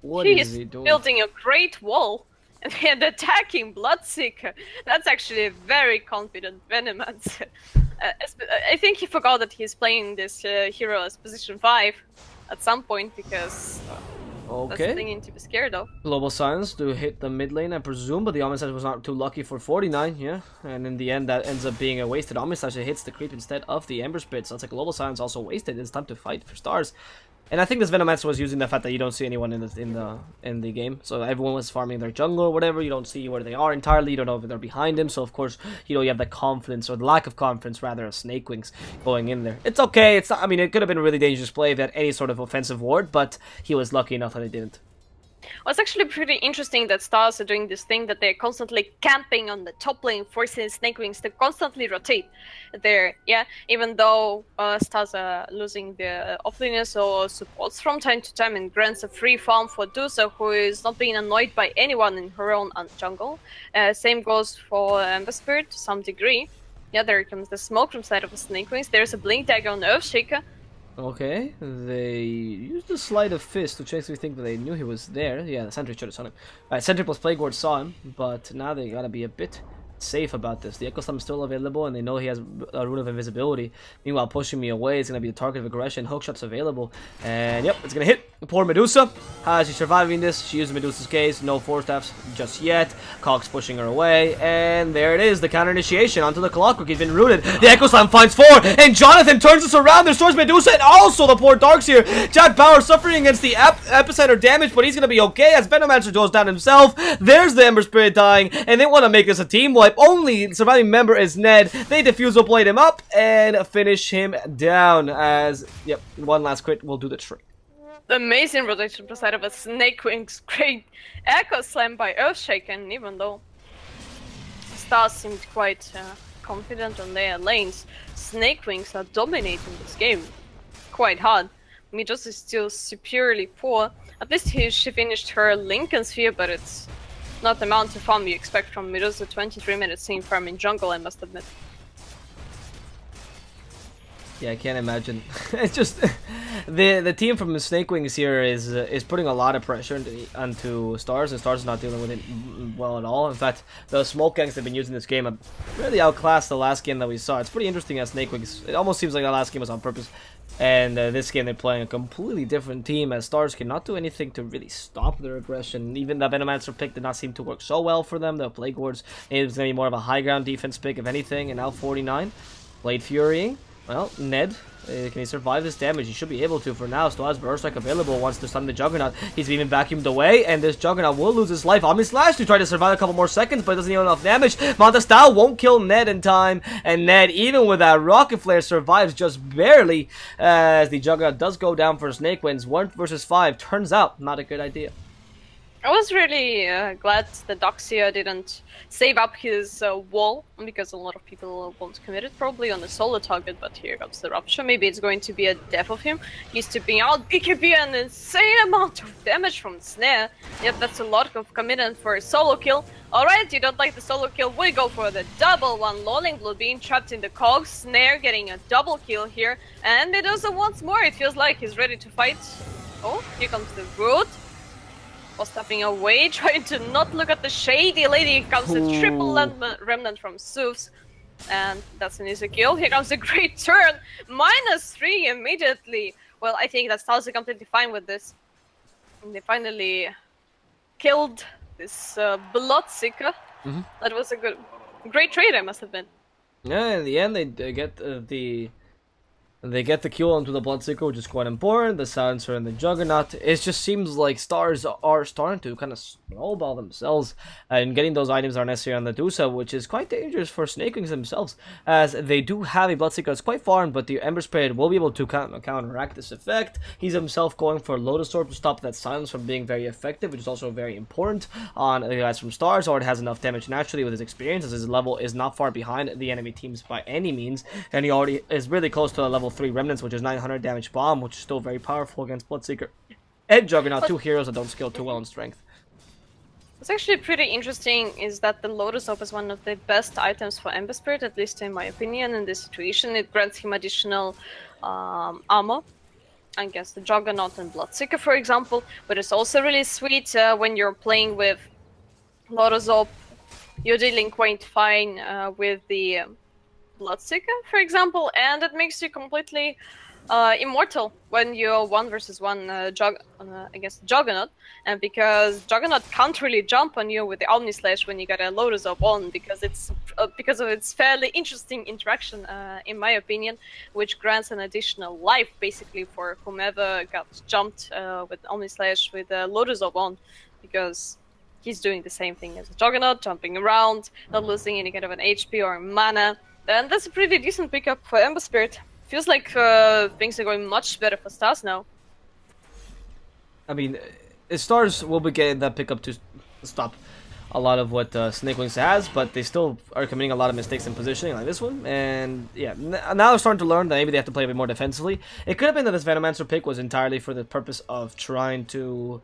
What is he doing? Building a great wall and attacking Bloodseeker. That's actually a very confident Venomance. I think he forgot that he's playing this hero as position 5 at some point, because that's something to be scared of. Global Silence to hit the mid lane, I presume, but the Omnislash was not too lucky for 49, yeah. And in the end, that ends up being a wasted Omnislash that hits the creep instead of the Ember Spirit. So it's like Global Silence also wasted. It's time to fight for Stars. And I think this Venomancer was using the fact that you don't see anyone in the game, so everyone was farming their jungle or whatever. You don't see where they are entirely. You don't know if they're behind him. So of course, you know, you have the confidence, or the lack of confidence rather, of Snakewingz going in there. It's okay. It's not, I mean, it could have been a really dangerous play if he had any sort of offensive ward, but he was lucky enough that he didn't. Well, it's actually pretty interesting that Stars are doing this thing that they're constantly camping on the top lane, forcing Snakewingz to constantly rotate there. Yeah, even though Stars are losing their offlaners or supports from time to time, and grants a free farm for Dusa, who is not being annoyed by anyone in her own jungle. Same goes for Ember Spirit to some degree. Yeah, there comes the smoke from side of the Snakewingz. There's a Blink Dagger on Earthshaker. Okay, they used the Sleight of Fist to chase me think that they knew he was there. Yeah, the Sentry should have saw him. Sentry plus Plague Ward saw him, but now they gotta be a bit safe about this. The Echo Slam is still available, and they know he has a Rune of Invisibility. Meanwhile, pushing me away is going to be a target of aggression. Hookshot's available, and yep, it's going to hit. Poor Medusa. How is she surviving this? She used Medusa's case. No Force Staffs just yet. Cox pushing her away, and there it is. The counter initiation onto the Clockwork. He's been rooted. The Echo Slam finds 4, and Jonathan turns this around. Destroys Medusa, and also the poor Darks here. Jack Bauer suffering against the epicenter damage, but he's going to be okay as Venomancer goes down himself. There's the Ember Spirit dying, and they want to make this a team wipe. Only surviving member is Ned. They defuse will blade him up and finish him down as, yep, one last crit will do the trick. Amazing rotation per side of a Snakewingz. Great Echo Slam by Earthshaken, even though Stars seemed quite confident on their lanes. Snakewingz are dominating this game quite hard. Medusa is still superiorly poor. At least she finished her Lincoln Sphere, but it's not the amount of farm you expect from Medusa. 23 minutes in farm in jungle, I must admit. Yeah, I can't imagine. It's just the team from Snakewingz here is putting a lot of pressure onto Stars, and Stars is not dealing with it well at all. In fact, the smoke gangs they've been using this game have really outclassed the last game that we saw. It's pretty interesting as Snakewingz. It almost seems like the last game was on purpose, and this game they're playing a completely different team as Stars cannot do anything to really stop their aggression. Even the Venomancer pick did not seem to work so well for them. The Plague Wards, it was going to be more of a high ground defense pick if anything, and now 49. Blade Furying. Well, Ned, can he survive this damage? He should be able to for now. Still has Burst Strike available, wants to stun the Juggernaut. He's even vacuumed away, and this Juggernaut will lose his life. Omni Slash to try to survive a couple more seconds, but it doesn't deal enough damage. Montestal won't kill Ned in time, and Ned, even with that Rocket Flare, survives just barely, as the Juggernaut does go down for Snakewingz. 1 versus 5 turns out not a good idea. I was really glad that Doxia didn't save up his wall, because a lot of people won't commit it probably on a solo target, but here comes the Rupture. Maybe it's going to be a death of him. He's tipping out BKB an insane amount of damage from Snare, yet that's a lot of commitment for a solo kill. Alright, you don't like the solo kill, we go for the double one. Lolling Blue being trapped in the cogs, Snare getting a double kill here, and Medusa once more. It feels like he's ready to fight. Oh, here comes the Root. Was stepping away, trying to not look at the shady lady. Here comes a triple remnant from Zeus, and that's an easy kill. Here comes a great turn, -3 immediately. Well, I think that Stars are completely fine with this. And they finally killed this Bloodseeker. That was a great trade, I must admit. Yeah, in the end, they get They get the kill onto the Bloodseeker, which is quite important. The Silencer and the Juggernaut. It just seems like Stars are starting to kind of snowball themselves, and getting those items are necessary on the Medusa, which is quite dangerous for Snakewingz themselves, as they do have a Bloodseeker that's quite farmed, but the Ember Spirit will be able to counteract this effect. He's himself going for Lotus Orb to stop that Silence from being very effective, which is also very important on the guys from Stars. Already has enough damage naturally with his experience, as his level is not far behind the enemy teams by any means, and he already is really close to a level 3 Remnants, which is 900 damage bomb, which is still very powerful against Bloodseeker and Juggernaut, 2 heroes that don't scale too well in strength. What's actually pretty interesting is that the Lotus Orb is one of the best items for Ember Spirit, at least in my opinion, in this situation. It grants him additional armor against the Juggernaut and Bloodseeker, for example, but it's also really sweet when you're playing with Lotus Orb. You're dealing quite fine with the Bloodseeker, for example, and it makes you completely immortal when you're 1 versus 1 against Juggernaut, and because Juggernaut can't really jump on you with the Omni Slash when you got a Lotus Orb on, because of its fairly interesting interaction, in my opinion, which grants an additional life basically for whomever got jumped with Omni Slash with a Lotus Orb on, because he's doing the same thing as a Juggernaut, jumping around, not losing any kind of an HP or mana. And that's a pretty decent pickup for Ember Spirit. Feels like things are going much better for Stars now. I mean, Stars will be getting that pickup to stop a lot of what Snakewingz has, but they still are committing a lot of mistakes in positioning like this one. And yeah, now they're starting to learn that maybe they have to play a bit more defensively. It could have been that this Venomancer pick was entirely for the purpose of trying to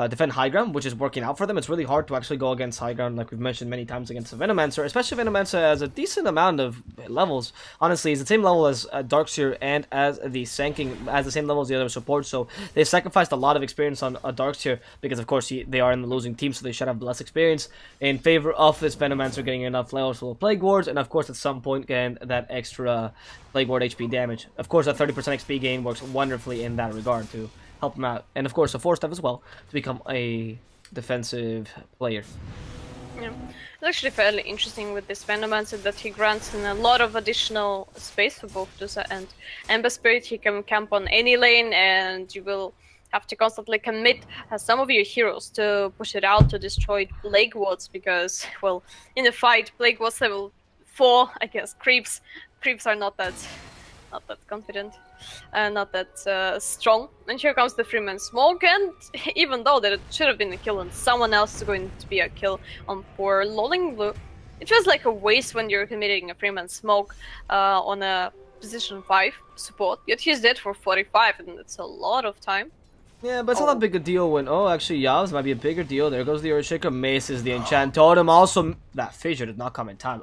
defend high ground, which is working out for them. It's really hard to actually go against high ground, like we've mentioned many times against the Venomancer, especially Venomancer has a decent amount of levels. Honestly, it's the same level as Darkseer and as the Snakewingz, as the same level as the other supports, so they sacrificed a lot of experience on Darkseer, because of course they are in the losing team, so they should have less experience, in favor of this Venomancer getting enough levels for the Plague Wards, and of course at some point getting that extra Plague Ward HP damage. Of course, a 30% XP gain works wonderfully in that regard to help him out, and of course a 4-step as well to become a defensive player. Yeah, it's actually fairly interesting with this Venomancer that he grants in a lot of additional space for both Dusa and Ember Spirit. He can camp on any lane, and you will have to constantly commit some of your heroes to push it out to destroy Plague Wards, because, well, in the fight, Plague Wards level 4, I guess, creeps are not that confident. Not that strong. And here comes the 3-man smoke, and even though that it should have been a kill and someone else is going to be a kill on poor Lolling Blue, it feels like a waste when you're committing a 3-man smoke on a position 5 support, yet he's dead for 45, and it's a lot of time. Yeah, but it's not that big a deal when... Oh, actually, Yavs might be a bigger deal. There goes the Earthshaker. Maces the Enchant Totem. Also, that fissure did not come in time.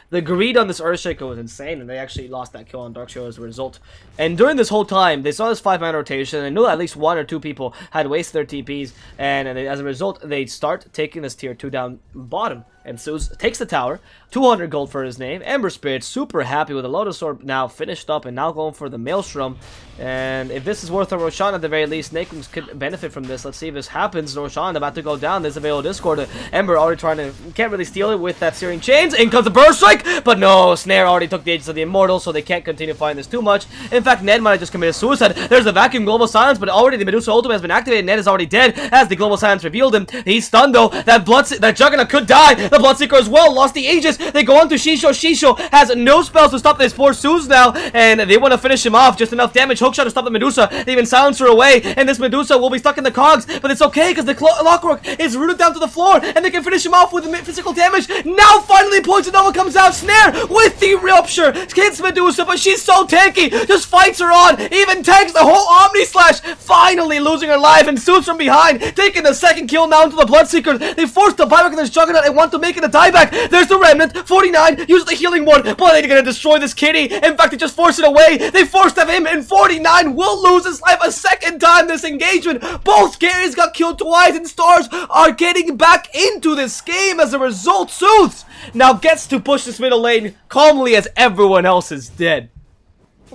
The greed on this Earthshaker was insane, and they actually lost that kill on Darkseer as a result. And during this whole time, they saw this 5-man rotation, and they knew at least 1 or 2 people had wasted their TPs, and as a result, they start taking this tier 2 down bottom. And Zeus takes the tower, 200 gold for his name. Ember Spirit super happy with the Lotus Orb now finished up and now going for the Maelstrom. And if this is worth a Roshan at the very least, Snakewingz could benefit from this. Let's see if this happens. Roshan about to go down. There's available Discord. Ember already trying to, can't really steal it with that Searing Chains. In comes the Burst Strike, but no, Snare already took the Aegis of the Immortal, so they can't continue fighting this too much. In fact, Ned might have just committed suicide. There's the Vacuum Global Silence, but already the Medusa ultimate has been activated. Ned is already dead as the Global Silence revealed him. He's stunned though. That Juggernaut could die. The Bloodseeker as well lost the Aegis. They go on to Shisho. Shisho has no spells to stop this poor Zeus now, and they want to finish him off. Just enough damage. Hookshot to stop the Medusa. They even silence her away, and this Medusa will be stuck in the cogs, but it's okay because the Clockwork is rooted down to the floor, and they can finish him off with the physical damage. Now finally Poison Nova comes out. Snare with the Rupture hits Medusa, but she's so tanky, just fights her on, even tanks the whole Omni Slash, finally losing her life, and Zeus from behind taking the second kill now into the Bloodseeker. They force the buyback in this Juggernaut and want to make it a dieback. There's the Remnant, 49, use the healing ward, but they're gonna destroy this kitty. In fact, they just force it away. They forced him, and 49 will lose his life a second time this engagement. Both carries got killed twice, and Stars are getting back into this game as a result. Zeus now gets to push this middle lane calmly as everyone else is dead.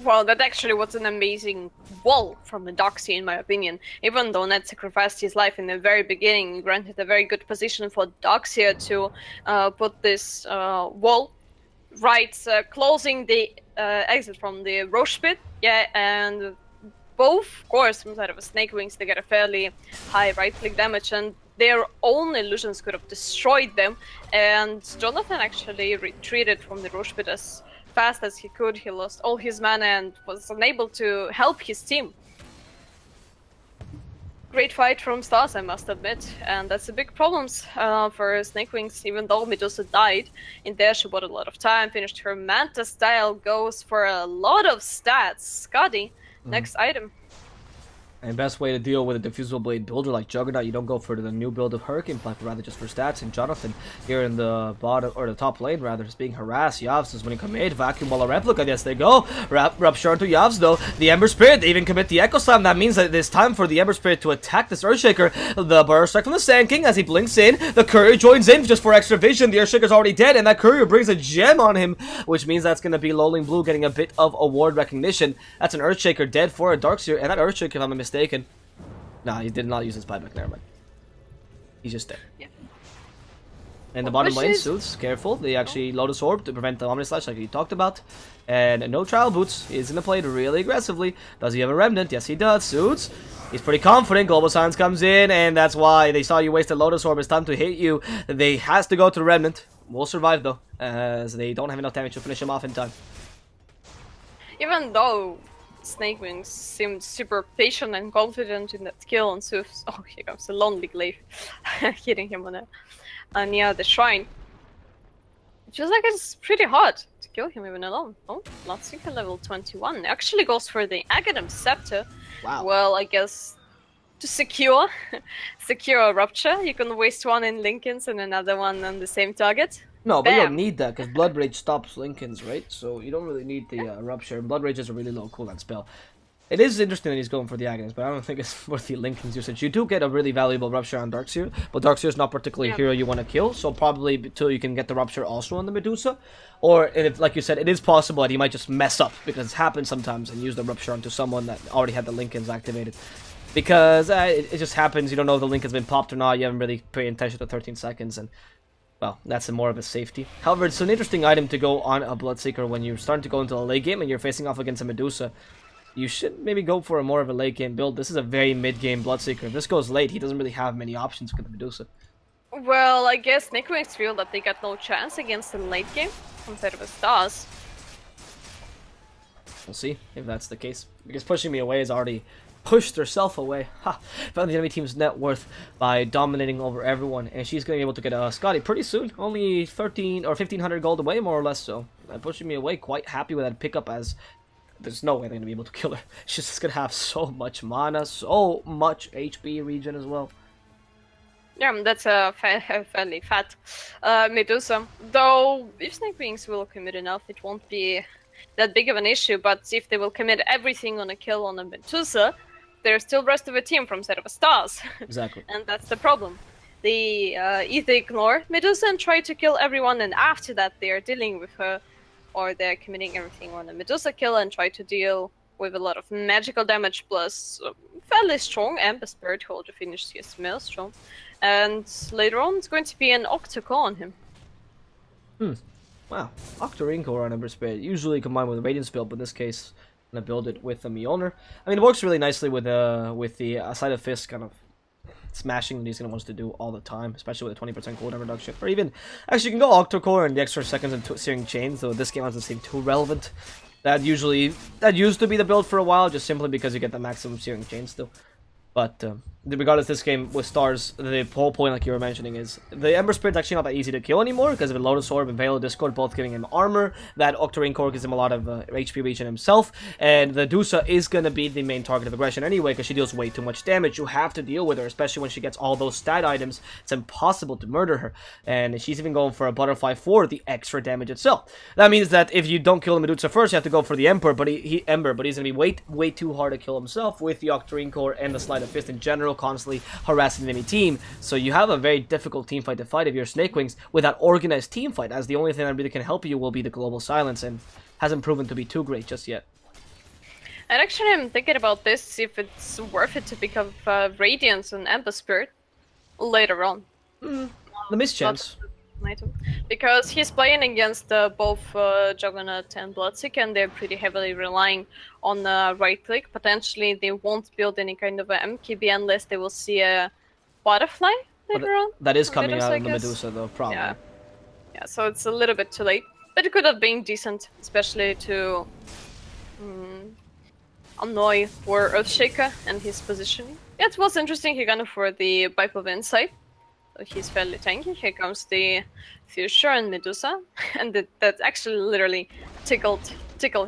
Well, that actually was an amazing wall from the Darkseer, in my opinion. Even though Ned sacrificed his life in the very beginning, granted a very good position for Darkseer to put this wall right, closing the exit from the Roche Pit. Yeah, and both, of course, from the side of a Snakewingz, they get a fairly high right-click damage, and their own illusions could have destroyed them. And Jonathan actually retreated from the Roche Pit as fast as he could. He lost all his mana and was unable to help his team. Great fight from Stars, I must admit, and that's a big problem for Snakewingz. Even though Medusa died in there, she bought a lot of time, finished her Manta style, goes for a lot of stats. Scotty, next item. And best way to deal with a diffusable blade builder like Juggernaut, you don't go for the new build of Hurricane Pipe, rather just for stats. And Jonathan here in the bottom, or the top lane rather, is being harassed. Yavs is winning commit. Vacuum Wall Replica, yes they go. Rupture onto Yavs though. The Ember Spirit, they even commit the Echo Slam. That means that it's time for the Ember Spirit to attack this Earthshaker. The Burst Strike from the Sand King as he blinks in. The Courier joins in just for extra vision. The Earthshaker's already dead, and that Courier brings a gem on him, which means that's going to be Lolling Blue getting a bit of award recognition. That's an Earthshaker dead for a Darkseer, and that Earthshaker, if I'm not mistaken, nah, he did not use his buyback, never mind. He's just dead. Yeah. And the bottom lane, Suits, careful. They actually Lotus Orb to prevent the Omni Slash like you talked about. And no Trial Boots. He's gonna play it really aggressively. Does he have a Remnant? Yes, he does. Suits. He's pretty confident. Global Silence comes in, and that's why they saw you waste a Lotus Orb. It's time to hit you. They has to go to the Remnant. Will survive though, as they don't have enough damage to finish him off in time. Even though Snakewingz seemed super patient and confident in that kill on Zeus. Oh, here comes the Lonely Glaive, hitting him on near the shrine. It feels like it's pretty hard to kill him even alone. Oh, Bloodseeker level 21. Actually goes for the Aghanim Scepter. Wow. Well, I guess to secure a rupture. You can waste one in Lincoln's and another one on the same target. No, but you Bam. don't need that, because Blood Rage stops Lincoln's, right? So you don't really need the Rupture. Blood Rage is a really low cooldown spell. It is interesting that he's going for the Agonist, but I don't think it's worth the Lincoln's usage. You do get a really valuable Rupture on Darkseer, but Darkseer is not particularly a hero you want to kill, so probably until you can get the Rupture also on the Medusa. Or, if, like you said, it is possible that he might just mess up, because it's happened sometimes, and use the Rupture onto someone that already had the Lincoln's activated. Because it just happens, you don't know if the Lincoln's been popped or not, you haven't really paid attention to 13 seconds, and well, that's more of a safety. However, it's an interesting item to go on a Bloodseeker when you're starting to go into a late game and you're facing off against a Medusa. You should maybe go for a more of a late game build. This is a very mid-game Bloodseeker. If this goes late, he doesn't really have many options with the Medusa. Well, I guess Snakewingz feel that they got no chance against the late game compared to the Stars. We'll see if that's the case. Because pushing me away has already pushed herself away. Ha! Found the enemy team's net worth by dominating over everyone. And she's going to be able to get Scotty pretty soon. Only 13 or 1500 gold away, more or less. So, pushing me away. Quite happy with that pickup, as there's no way they're going to be able to kill her. She's just going to have so much mana, so much HP regen as well. Yeah, that's a fairly fat Medusa. Though, if Snakewingz will commit enough, it won't be that big of an issue. But if they will commit everything on a kill on a Medusa, there's still rest of a team from set of stars. Exactly. And that's the problem. They either ignore Medusa and try to kill everyone, and after that they are dealing with her, or they're committing everything on a Medusa kill and try to deal with a lot of magical damage plus fairly strong Ember Spirit who to finish his Maelstrom. And later on it's going to be an Octo-Core on him. Wow. Octo-Core on Ember Spirit. Usually combined with a Radiance build, but in this case I'm gonna build it with a Mjolnir. I mean, it works really nicely with the Sleight of Fist kind of smashing that he's going to want to do all the time, especially with a 20% cooldown reduction. Or even, actually, you can go Octo-Core and the extra seconds and Searing Chains, though this game doesn't seem too relevant. That used to be the build for a while, just simply because you get the maximum Searing Chains still. But regardless, this game with Stars, the whole point, like you were mentioning, is the Ember Spirit's actually not that easy to kill anymore because of a Lotus Orb and Veil of Discord both giving him armor. That Octo-Core gives him a lot of HP regen himself, and the Dusa is going to be the main target of aggression anyway because she deals way too much damage. You have to deal with her, especially when she gets all those stat items. It's impossible to murder her, and she's even going for a Butterfly for the extra damage itself. That means that if you don't kill the Medusa first, you have to go for the Emperor, but he's going to be way too hard to kill himself with the Octo-Core and the Sleight of Fist in general, constantly harassing the enemy team. So you have a very difficult team fight to fight if you're Snakewingz with that organized team fight, as the only thing that really can help you will be the Global Silence, and hasn't proven to be too great just yet. And actually I'm thinking about this, if it's worth it to pick up Radiance and Ember Spirit later on. The mischance. Because he's playing against both Juggernaut and Bloodseeker, and they're pretty heavily relying on right click. Potentially they won't build any kind of a MKB unless they will see a Butterfly later on. That is coming out of the Medusa though, probably. Yeah, so it's a little bit too late. But it could have been decent, especially to annoy for Earthshaker and his positioning. It was interesting, he got for the Pipe of Insight. So he's fairly tanky. Here comes the Fuchsia and Medusa, and that actually literally tickled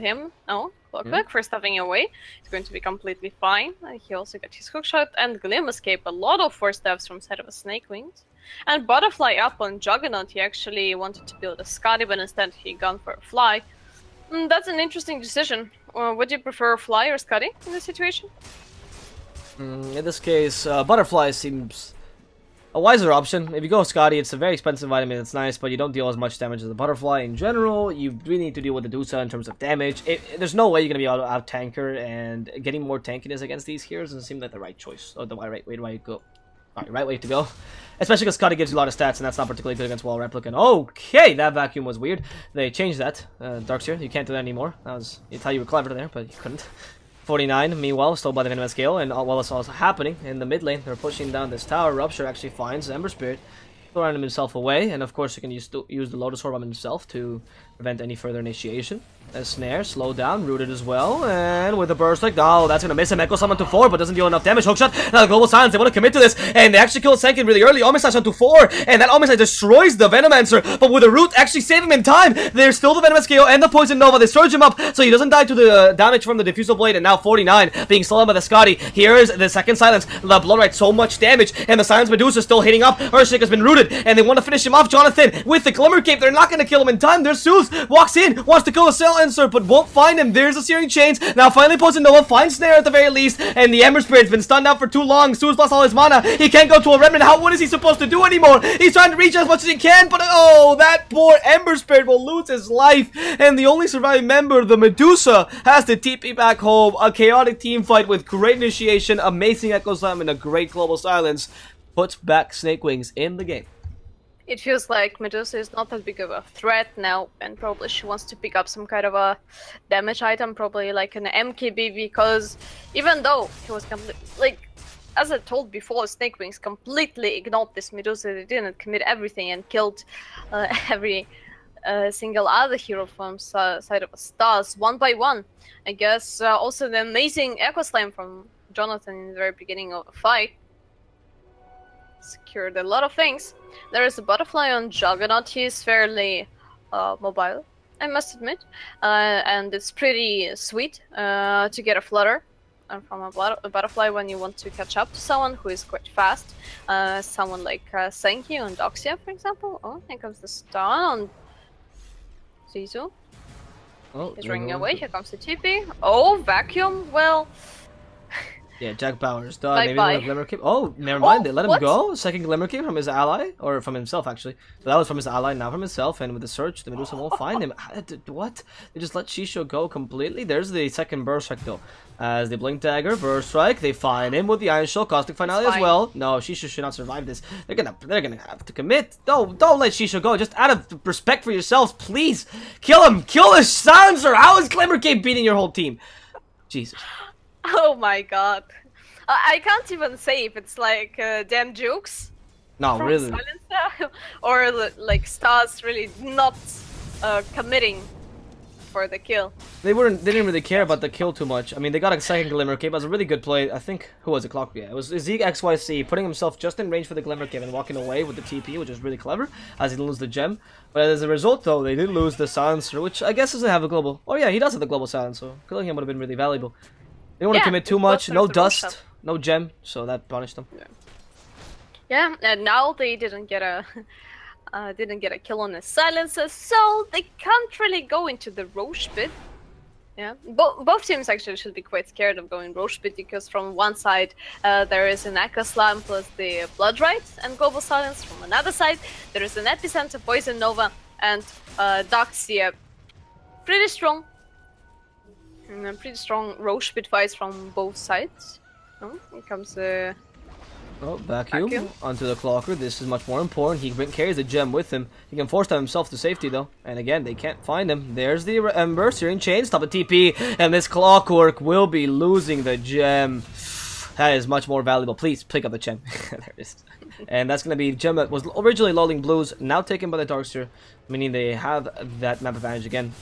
him. Oh, Clockwork for stuffing away. It's going to be completely fine. He also got his hookshot and Glim Escape. A lot of 4-steps from set of a Snakewingz. And Butterfly up on Juggernaut. He actually wanted to build a Scotty, but instead he gone for a Fly. That's an interesting decision. Would you prefer Fly or Scotty in this situation? In this case, Butterfly seems a wiser option. If you go Scotty, it's a very expensive item and it's nice, but you don't deal as much damage as the Butterfly in general. You really need to deal with the Dusa in terms of damage. There's no way you're going to be able to out-tank her, and getting more tankiness against these heroes doesn't seem like the right choice, or the right way to go. Especially because Scotty gives you a lot of stats, and that's not particularly good against Wall Replicant. Okay, that vacuum was weird. They changed that. Darkseer, you can't do that anymore. You thought you were clever there, but you couldn't. 49, meanwhile, still by the Venomous Scale, and while it's also happening in the mid lane, they're pushing down this tower. Rupture actually finds Ember Spirit. random himself away, and of course he can use the Lotus Orb on himself to prevent any further initiation. A snare, slow down, rooted as well, and with a burst like, oh, that's gonna miss him. Echo Summon to 4, but doesn't deal enough damage. Hookshot, now the Global Silence, they want to commit to this, and they actually kill Senkin really early. Omnislash onto 4, and that Omnislash destroys the Venomancer, but with a root actually saving him in time. There's still the Venomous KO and the Poison Nova. They surge him up, so he doesn't die to the damage from the Diffusal Blade, and now 49 being slowed by the Scotty. Here is the second Silence. The Blood Right, so much damage, and the Silence Medusa still hitting up. Urshik has been rooted, and they want to finish him off. Jonathan with the Glimmer Cape. They're not going to kill him in time. There's Zeus, walks in, wants to kill the Silencer, but won't find him. There's the Searing Chains. Now finally Poison Nova finds Snare at the very least, and the Ember Spirit's been stunned out for too long. Zeus lost all his mana. He can't go to a Remnant. What is he supposed to do anymore? He's trying to reach as much as he can, but oh, that poor Ember Spirit will lose his life, and the only surviving member, the Medusa, has to TP back home. A chaotic team fight with great initiation, amazing Echo Slam, and a great Global Silence puts back Snakewingz in the game. It feels like Medusa is not that big of a threat now, and probably she wants to pick up some kind of a damage item, probably like an MKB, because even though he was like, as I told before, Snakewingz completely ignored this Medusa. They didn't commit everything and killed every single other hero from side of Stars one by one. I guess also the amazing Echo Slam from Jonathan in the very beginning of the fight secured a lot of things. There is a butterfly on Juggernaut. He is fairly mobile, I must admit, and it's pretty sweet to get a flutter from a butterfly when you want to catch up to someone who is quite fast. Someone like Senki on Doxia, for example. Oh, here comes the stun on Zizu. Oh, he's running away. Here comes the TP. Oh, Vacuum. Well. Yeah, Jack Bauer's done. Maybe with a Glimmer Cape. Oh, never mind. They let him go. Second Glimmer Cape from his ally, or from himself actually. So that was from his ally, now from himself. And with the search, the Medusa won't find him. What? They just let Shisho go completely. There's the second Burst Strike though. As they Blink Dagger, Burst Strike, they find him with the Iron Shell, Caustic Finale as well. No, Shisho should not survive this. They're gonna have to commit. No, don't let Shisho go. Just out of respect for yourselves, please kill him. Kill the Silencer. How is Glimmer Cape beating your whole team? Jesus. Oh my God. I can't even say if it's like damn jokes. No, really. Silencer, or like Stars really not committing for the kill. They didn't really care about the kill too much. I mean, they got a second Glimmer Cape. It was a really good play. I think, who was it? Clock? Yeah, it was Zeke XYC putting himself just in range for the Glimmer Cape and walking away with the TP, which is really clever, as he loses the gem. But as a result, though, they did lose the Silencer, which I guess doesn't have a global. Oh yeah, he does have the global silence, so killing him would have been really valuable. They didn't want to commit too much. No dust, no gem, so that punished them. Yeah, and now they didn't get a kill on the Silencer, so they can't really go into the Roche pit. Yeah, both teams actually should be quite scared of going Roche pit, because from one side there is an Echo Slam plus the Blood Right and Global Silence. From another side there is an Epicenter, Poison Nova, and Doxia. Pretty strong Roche pit fights from both sides. Oh, here comes the vacuum onto the Clocker. This is much more important. He carries the gem with him. He can force himself to safety though. And again, they can't find him. There's the Ember, Searing Chains, stop a TP, and this Clockwork will be losing the gem. That is much more valuable. Please pick up the gem. There it is. And that's going to be the gem that was originally lulling Blues, now taken by the Darkseer, meaning they have that map advantage again.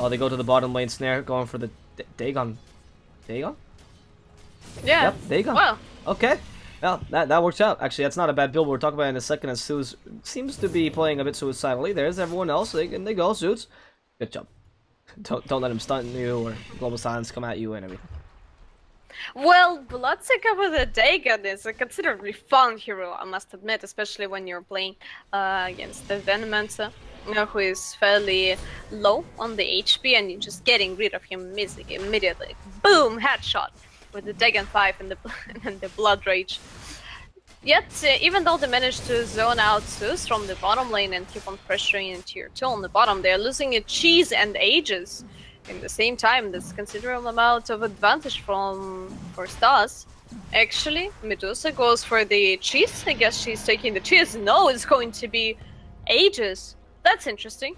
They go to the bottom lane snare, going for the Dagon. Dagon? Yeah. Yep, Dagon. Well. Okay. Well, that works out. Actually, that's not a bad build. We'll talk about it in a second, as Suits seems to be playing a bit suicidally. There's everyone else. They go, Suits. Good job. Don't let him stun you or Global Silence come at you and everything. Well, Bloodseeker with a Dagon is a considerably fun hero, I must admit, especially when you're playing against the Venomancer, who is fairly low on the HP, and you're just getting rid of him immediately. Boom! Headshot with the Dagon 5 and the Blood Rage. Yet, even though they managed to zone out Zeus from the bottom lane and keep on pressuring in tier 2 on the bottom, they are losing a Cheese and Aegis. In the same time, there's considerable amount of advantage for Stars. Actually, Medusa goes for the Cheese. I guess she's taking the Cheese. No, it's going to be Aegis. That's interesting.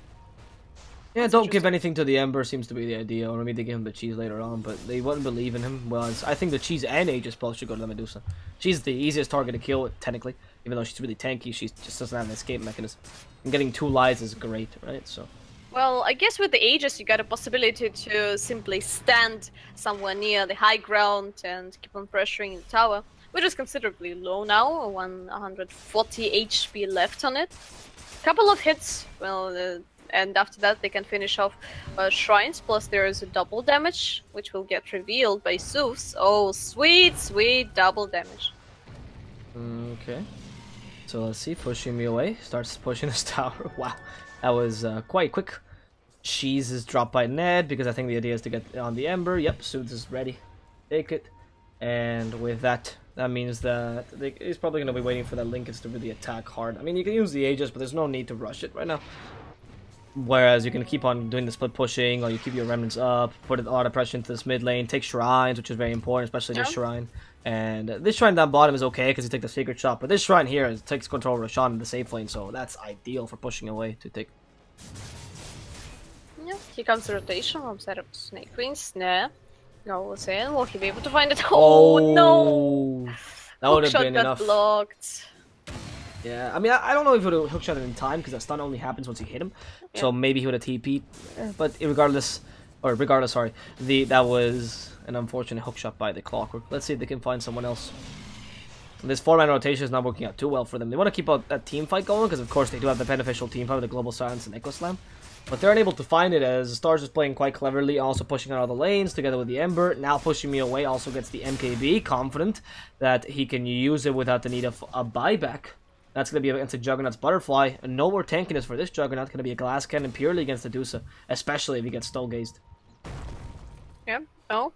Yeah, don't give anything to the Ember seems to be the idea, or maybe they give him the Cheese later on, but they wouldn't believe in him. Well, I think the Cheese and Aegis both should go to the Medusa. She's the easiest target to kill, technically, Even though she's really tanky, she just doesn't have an escape mechanism. And getting 2 lives is great, right? So. Well, I guess with the Aegis you got a possibility to simply stand somewhere near the high ground and keep on pressuring the tower, which is considerably low now, 140 HP left on it. Couple of hits, well, and after that they can finish off shrines, plus there is a double damage, which will get revealed by Zeus. Oh, sweet, sweet double damage. Okay. So let's see, pushing me away, starts pushing this tower. Wow, that was quite quick. Cheese is dropped by Ned, because I think the idea is to get on the Ember. Yep, Suits is ready. Take it. And with that, that means that he's probably going to be waiting for that Lincolns to really attack hard. I mean, you can use the Aegis, but there's no need to rush it right now. Whereas you can keep on doing the split pushing, or you keep your remnants up, put a lot of pressure into this mid lane, take shrines, which is very important, especially this shrine. And this shrine down bottom is okay because you take the secret shot, but this shrine here takes control of Roshan in the safe lane, so that's ideal for pushing away to take. Yeah, here comes the rotation from set of Snakewingz. Nah, goes in. Will he be able to find it? Oh, no! That would have been enough. Blocked. Yeah, I mean, I don't know if he would have hookshot it in time because that stun only happens once you hit him. Yeah. So maybe he would have TP'd. But regardless, sorry, that was an unfortunate hookshot by the Clockwork. Let's see if they can find someone else. This 4-man rotation is not working out too well for them. They want to keep that team fight going because, of course, they do have the beneficial team fight with the Global Silence and Echo Slam. But they're unable to find it as Stars is playing quite cleverly, also pushing out all the lanes together with the Ember. Now pushing me away, also gets the MKB, confident that he can use it without the need of a buyback. That's going to be against a Juggernaut's Butterfly. And no more tankiness for this Juggernaut. Going to be a Glass Cannon purely against the Dusa, especially if he gets Stole-Gazed. Yeah, no.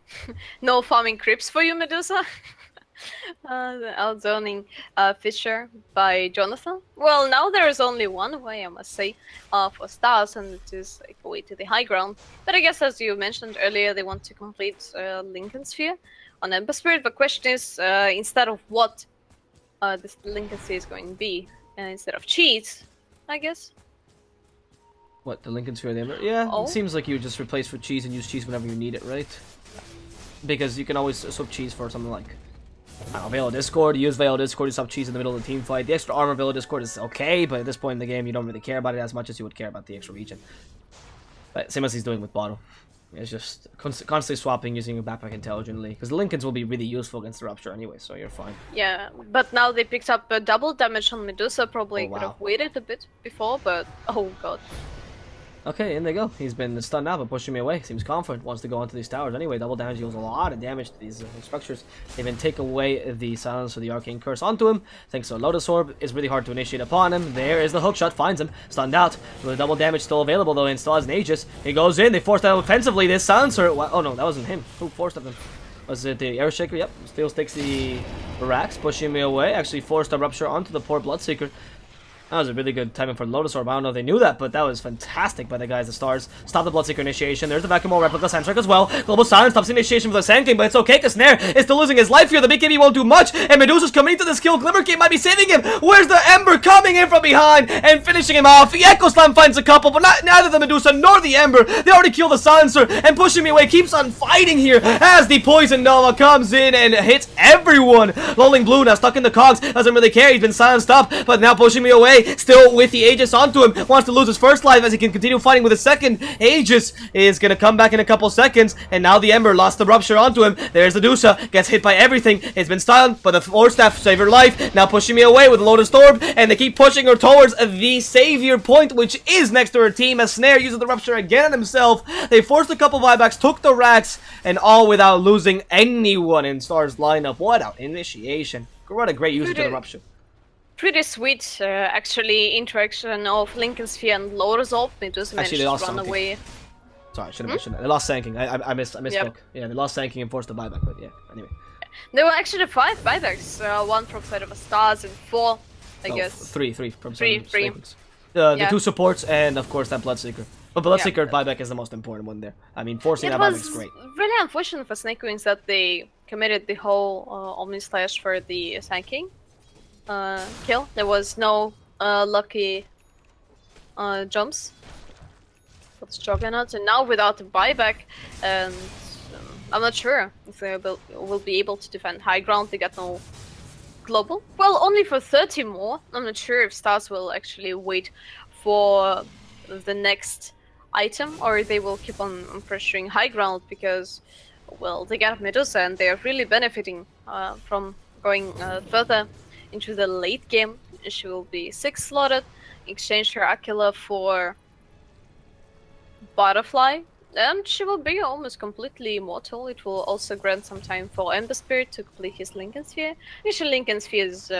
No farming creeps for you, Medusa. Outzoning Fisher by Jonathan. Well, now there is only one way, I must say, for Stars, and it is like a way to the high ground. But I guess, as you mentioned earlier, they want to complete Lincoln Sphere on Ember Spirit. The question is, instead of what this Lincoln Sphere is going to be, instead of cheese, I guess. What, the Lincoln Sphere? Yeah, It seems like you just replace for cheese and use cheese whenever you need it, right? Because you can always swap cheese for something like, I don't know, Veil of Discord. You use Veil of Discord to stop cheese in the middle of the team fight. The extra armor Veil of Discord is okay, but at this point in the game, you don't really care about it as much as you would care about the extra region. But same as he's doing with Bottle. It's just constantly swapping, using your backpack intelligently. Because the Lincolns will be really useful against the Rupture anyway, so you're fine. Yeah, but now they picked up a double damage on Medusa. Probably could have waited a bit before, but oh god. Okay, in they go. He's been stunned now, but pushing me away. Seems confident. Wants to go into these towers. Anyway, double damage deals a lot of damage to these structures. They even take away the silence of the Arcane Curse onto him. Thanks to a Lotus Orb. It's really hard to initiate upon him. There is the hookshot. Finds him. Stunned out. With the double damage still available, though, and still has an Aegis. He goes in. They forced out offensively. This silencer. Oh, no, that wasn't him. Who forced him? Was it the Air Shaker? Yep. Still takes the racks, pushing me away. Actually forced a Rupture onto the poor Bloodseeker. That was a really good timing for the Lotus Orb. I don't know if they knew that, but that was fantastic by the guys, the Stars. Stop the Bloodseeker initiation. There's the Vacuum Ball Replica Sandstrike as well. Global Silence stops the initiation for the Sand King, but it's okay because Snare is still losing his life here. The BKB won't do much, and Medusa's coming into this kill. Glimmer King might be saving him. Where's the Ember coming in from behind and finishing him off? The Echo Slam finds a couple, but neither the Medusa nor the Ember. They already killed the Silencer, and pushing me away keeps on fighting here as the Poison Nova comes in and hits everyone. Lolling Blue now stuck in the cogs. Doesn't really care. He's been silenced up, but now pushing me away. Still with the Aegis onto him, wants to lose his first life as he can continue fighting with a second. Aegis is gonna come back in a couple seconds, and now the Ember lost the Rupture onto him. There's the Dusa, gets hit by everything. It's been stunned, but the Force Staff save her life. Now pushing me away with the Lotus Orb, and they keep pushing her towards the Savior point, which is next to her team, as Snare uses the Rupture again on himself. They forced a couple buybacks, took the racks, and all without losing anyone in Star's lineup. What an initiation. What a great use of the Rupture. Pretty sweet, actually, interaction of Lincoln Sphere and Lotus Orb. Medusa managed to run away. Sorry, I should have mentioned that. They lost Sanking. I misspoke. Yep. Yeah, they lost Sanking and forced the buyback, but yeah, anyway. There were actually 5 buybacks. 1 from side of the Stars and 4, I guess. 3 from Snakewingz. The 2 supports and, of course, that Bloodseeker. But Bloodseeker buyback is the most important one there. I mean, forcing that buyback is great. It was really unfortunate for Snakewingz that they committed the whole Omni Slash for the Sand King kill. There was no lucky jumps for the Juggernaut, and now without the buyback, and I'm not sure if they will be able to defend high ground. They got no global. Well, only for 30 more. I'm not sure if Stars will actually wait for the next item, or they will keep on pressuring high ground, because, well, they got Medusa and they are really benefiting from going further into the late game. She will be 6 slotted, exchange her Aquila for Butterfly, and she will be almost completely immortal. It will also grant some time for Ember Spirit to complete his Lincoln Sphere. Actually, Lincoln Sphere is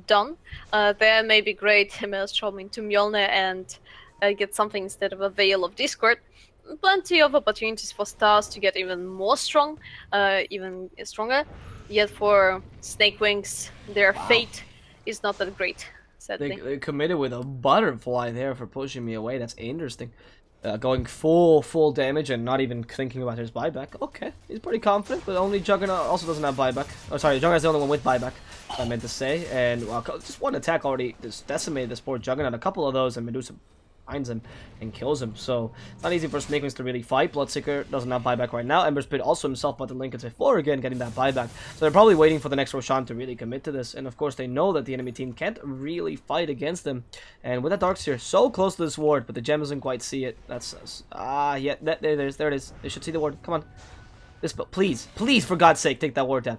done. There may be great Maelstrom into Mjolnir and get something instead of a Veil of Discord. Plenty of opportunities for Stars to get even more strong, even stronger. Yet for Snakewingz, their fate is not that great, sadly. They committed with a Butterfly there for pushing me away. That's interesting. Going full damage and not even thinking about his buyback. Okay, he's pretty confident, but only Juggernaut also doesn't have buyback. Oh, sorry, Juggernaut's the only one with buyback, I meant to say. And well, just one attack already just decimated this poor Juggernaut. A couple of those, and Medusa finds him and kills him. So it's not easy for Snakewingz to really fight. Bloodseeker doesn't have buyback right now. Ember Spirit also himself bought the Lincoln before again getting that buyback. So they're probably waiting for the next Roshan to really commit to this. And of course they know that the enemy team can't really fight against them. And with that Darkseer so close to this ward, but the gem doesn't quite see it. That's yeah, there it is. They should see the ward. Come on. Please for God's sake, take that ward down.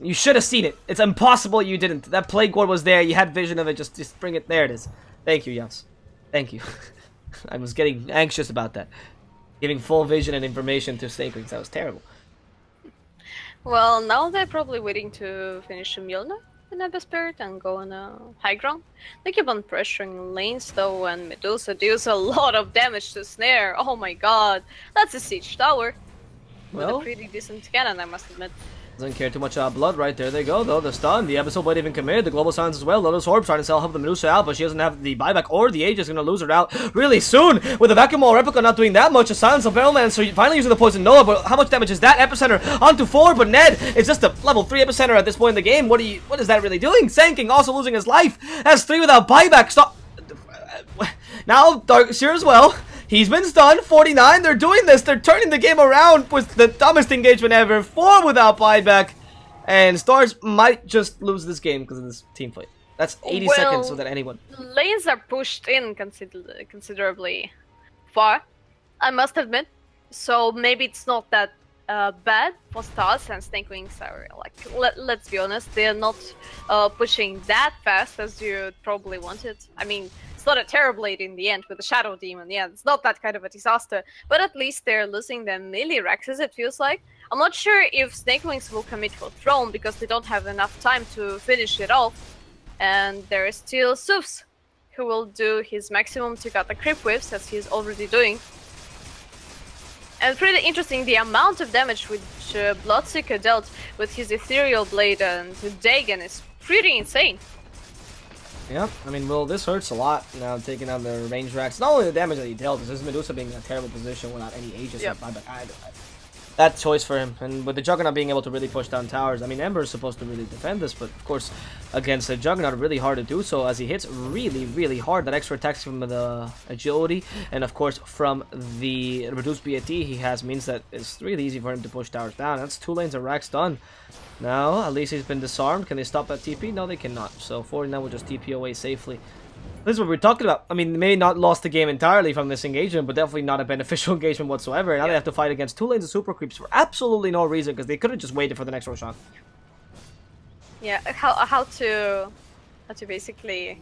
You should have seen it. It's impossible you didn't. That plague ward was there. You had vision of it. Just bring it. There it is. Thank you, Jens. Thank you. I was getting anxious about that. Giving full vision and information to Snakewingz. That was terrible. Well, now they're probably waiting to finish Mjolnir in Ember Spirit and go on a high ground. They keep on pressuring lanes though, and Medusa deals a lot of damage to Snare. Oh my god. That's a siege tower. With a pretty decent cannon, I must admit. Doesn't care too much about blood. Right there they go though. The stun, the Abyssal Blade even committed, the Global Silence as well. Lotus Orb trying to help the Medusa out, but she doesn't have the buyback or the Aegis. Gonna lose her out really soon. With the Vacuum Wall Replica not doing that much. A Silence of Barrelman, so finally using the Poison Nova, but how much damage is that? Epicenter onto 4, but Ned is just a level 3 Epicenter at this point in the game. What is that really doing? Sanking also losing his life. Has 3 without buyback. Stop. Now Darkseer as well. He's been stunned. 49. They're doing this. They're turning the game around with the dumbest engagement ever. 4 without buyback. And Stars might just lose this game because of this team fight. That's 80 seconds without anyone. Lanes are pushed in considerably far, I must admit. So maybe it's not that bad for Stars, and Snakewingz are like, let's be honest, they're not pushing that fast as you probably wanted. I mean, it's not a Terrorblade in the end with a Shadow Demon. Yeah, it's not that kind of a disaster. But at least they're losing their melee Rexes, it feels like. I'm not sure if Snakewingz will commit for Throne because they don't have enough time to finish it off. And there is still Sufs, who will do his maximum to cut the creep waves as he's already doing. And pretty interesting, the amount of damage which Bloodseeker dealt with his Ethereal Blade and Dagon is pretty insane. Yeah, I mean, well, this hurts a lot now, taking out the range racks. Not only the damage that he dealt, it's just Medusa being in a terrible position without any Aegis or buyback. That choice for him, and with the Juggernaut being able to really push down towers. I mean, Ember is supposed to really defend this, but of course, against the Juggernaut, really hard to do so as he hits really hard. That extra attacks from the agility, and of course, from the reduced BAT he has, means that it's really easy for him to push towers down. That's 2 lanes of racks done. Now, at least he's been disarmed. Can they stop that TP? No, they cannot. So 49 will just TP away safely. This is what we're talking about. I mean, they may not lost the game entirely from this engagement, but definitely not a beneficial engagement whatsoever. Now they have to fight against 2 lanes of super creeps for absolutely no reason, because they could have just waited for the next Roshan. Yeah, how to basically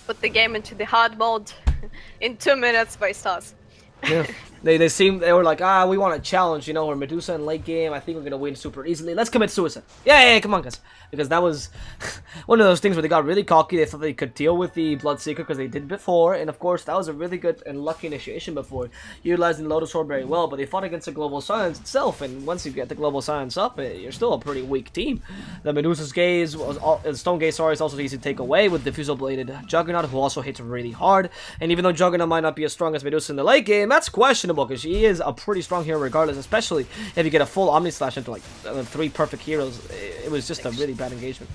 put the game into the hard mode in 2 minutes by Stars. Yeah. They were like, we want a challenge, you know, we're Medusa in late game, I think we're gonna win super easily, let's commit suicide. Yeah, come on guys. Because that was one of those things where they got really cocky, they thought they could deal with the Bloodseeker because they did before, and of course that was a really good and lucky initiation before, utilizing Lotus Orb very well, but they fought against the Global Silence itself, and once you get the Global Silence up, you're still a pretty weak team. The Medusa's Gaze, Stone Gaze, sorry, is also easy to take away with Diffusal Bladed Juggernaut, who also hits really hard, and even though Juggernaut might not be as strong as Medusa in the late game, that's questionable, because she is a pretty strong hero regardless, especially if you get a full Omni Slash into like 3 perfect heroes. It was just a really bad engagement.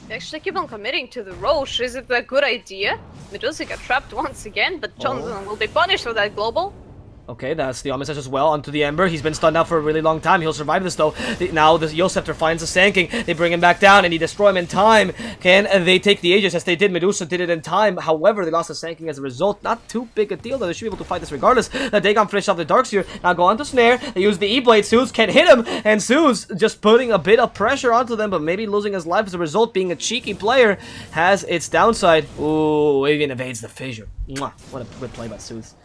They actually keep on committing to the Roche. Is it a good idea? Medusa got trapped once again, but Johnson will be punished for that global. Okay, that's the Omniss as well onto the Ember. He's been stunned out for a really long time. He'll survive this though. Now the Yosefter finds the Sanking. They bring him back down and he destroy him in time. Can they take the Aegis as they did? Medusa did it in time. However, they lost the Sanking as a result. Not too big a deal though. They should be able to fight this regardless. The Dagon finish off the Darkseer. Now go on to Snare. They use the E-Blade. Suze can't hit him. And Suze just putting a bit of pressure onto them, but maybe losing his life as a result. Being a cheeky player has its downside. Ooh, Avian evades the fissure. Mwah. What a good play by Suze.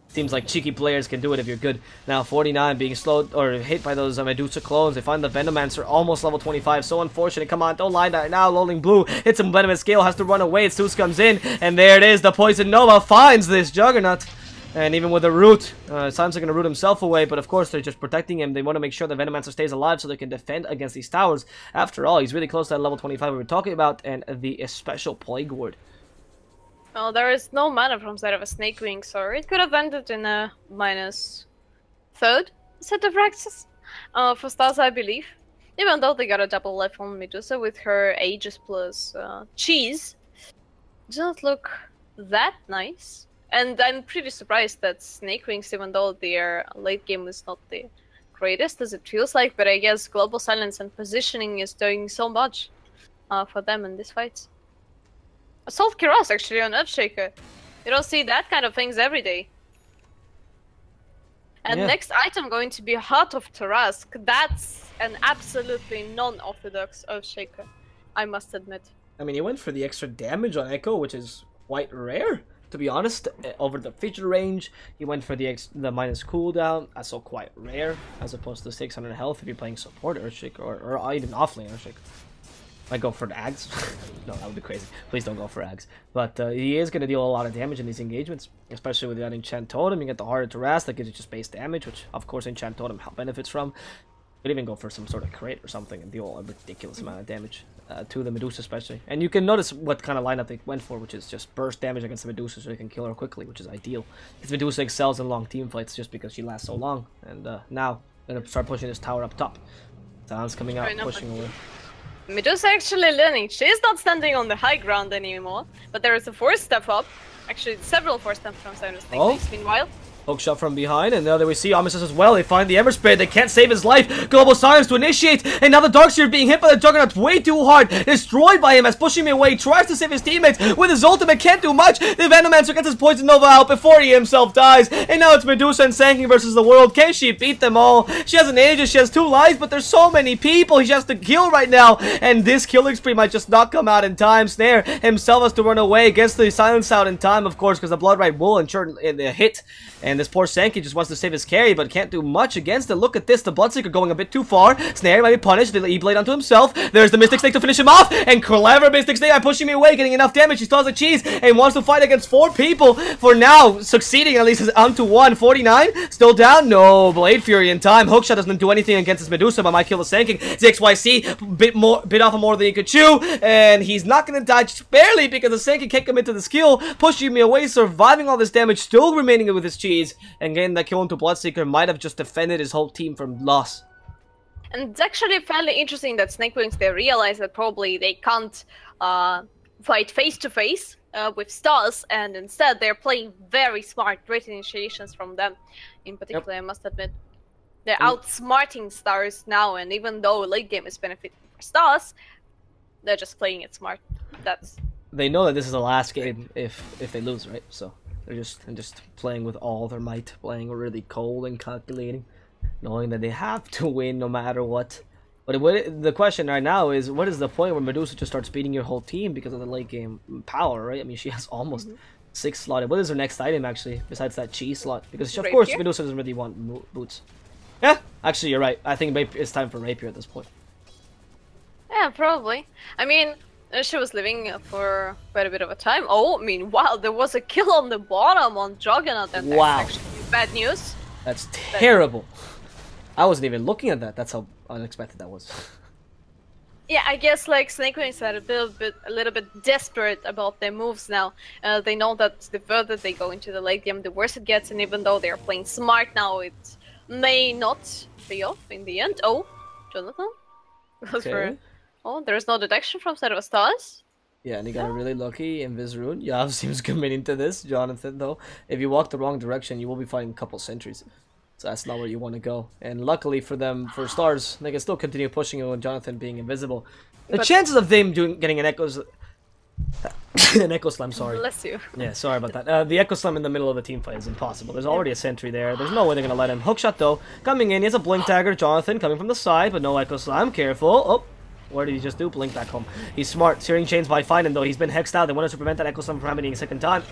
Seems like cheeky players can do it if you're good. Now 49 being slowed or hit by those Medusa clones. They find the Venomancer almost level 25. So unfortunate. Come on, don't lie now. Lolling Blue hits him. Venomous Scale has to run away. Zeus comes in and there it is. The Poison Nova finds this Juggernaut. And even with the root, Silencer gonna root himself away, but of course they're just protecting him. They want to make sure the Venomancer stays alive so they can defend against these towers. After all, he's really close to that level 25 we were talking about, and the special Plague Ward. Well, there is no mana from side of a Snakewingz, or it could have ended in a -3rd set of Raxes for Stars, I believe. Even though they got a double life on Medusa with her Aegis plus cheese. Does not look that nice. And I'm pretty surprised that Snakewingz, even though their late game was not the greatest as it feels like, but I guess Global Silence and positioning is doing so much for them in this fight. Assault Kiros actually on Earthshaker. You don't see that kind of things every day. And next item going to be Heart of Tarask. That's an absolutely non-orthodox Earthshaker, I must admit. I mean, he went for the extra damage on Echo, which is quite rare, to be honest. Over the feature range, he went for the minus cooldown. That's also quite rare, as opposed to 600 health if you're playing support Earthshaker or even offlane Earthshaker. Might go for the Ags. No, that would be crazy. Please don't go for Ags. But he is going to deal a lot of damage in these engagements, especially with that Enchant Totem. You get the Heart of Tarask that gives you just base damage, which of course Enchant Totem benefits from. You could even go for some sort of crate or something and deal a ridiculous amount of damage to the Medusa especially. And you can notice what kind of lineup they went for, which is just burst damage against the Medusa so they can kill her quickly, which is ideal. Because Medusa excels in long team fights just because she lasts so long. And now, they're going to start pushing this tower up top. Sounds coming out, pushing away. Medusa actually learning. She is not standing on the high ground anymore, but there is a 4-step up. Actually, several 4-steps from side of Snakewingz meanwhile. Hook shot from behind, and now that we see Omniss as well, they find the Ember Spirit. They can't save his life. Global Silence to initiate, and now the Darkseer being hit by the Juggernaut way too hard. Destroyed by him as pushing me away. Tries to save his teammates with his ultimate. Can't do much. The Venomancer gets his Poison Nova out before he himself dies. And now it's Medusa and Sanking versus the world. Can she beat them all? She has an Aegis. She has 2 lives, but there's so many people she has to kill right now. And this killing spree might just not come out in time. Snare himself has to run away. Gets the Silence out in time, of course, because the Bloodright will ensure the hit. And this poor Sanking just wants to save his carry, but can't do much against it. Look at this, the Bloodseeker going a bit too far. Snare might be punished, the E-Blade onto himself. There's the Mystic Snake to finish him off, and clever Mystic Snake by pushing me away, getting enough damage. He still has a cheese, and wants to fight against 4 people. For now, succeeding at least is onto 1. 49, still down. No, Blade Fury in time. Hookshot doesn't do anything against this Medusa, but might kill the Sanking. ZXYC, bit off of more than he could chew, and he's not going to die just barely because the Sanking can't commit to the skill, pushing me away, surviving all this damage, still remaining with his cheese. And getting that kill into Bloodseeker might have just defended his whole team from loss. And it's actually fairly interesting that Snakewingz, they realize that probably they can't fight face to face with Stars, and instead they're playing very smart, great initiations from them. In particular, I must admit, they're outsmarting Stars now, and even though late game is benefiting for Stars, they're just playing it smart. They know that this is the last game if they lose, right? So they're just playing with all their might, playing really cold and calculating, knowing that they have to win no matter what. But the question right now is, what is the point where Medusa just starts beating your whole team because of the late game power, right? I mean, she has almost 6 slotted. What is her next item, actually, besides that cheese slot? Because, of course, Medusa doesn't really want boots. Yeah, actually, you're right. I think it's time for Rapier at this point. Yeah, probably. I mean, she was living for quite a bit of a time. Oh, meanwhile, there was a kill on the bottom on Juggernaut, and that's actually bad news. That's terrible. I wasn't even looking at that. That's how unexpected that was. Yeah, I guess like Snakewingz are a little bit desperate about their moves now. They know that the further they go into the late game, the worse it gets, and even though they're playing smart now, it may not pay off in the end. Oh, Jonathan? Okay. Oh, there's no detection from side of Stars. Yeah, and he got really lucky. Invis rune. Yav seems committing to this. Jonathan, though, if you walk the wrong direction, you will be fighting a couple sentries. So that's not where you want to go. And luckily for them, for Stars, they can still continue pushing it with Jonathan being invisible. The chances of them getting an Echo Slam, sorry. Bless you. Yeah, sorry about that. The Echo Slam in the middle of a team fight is impossible. There's already a sentry there. There's no way they're going to let him. Hookshot, though. Coming in, he has a Blink Dagger. Jonathan coming from the side, but no Echo Slam. Careful. Oh. What did he just do? Blink back home. He's smart. Searing Chains by finding, though. He's been hexed out. They wanted to prevent that Echo Slam from happening a second time.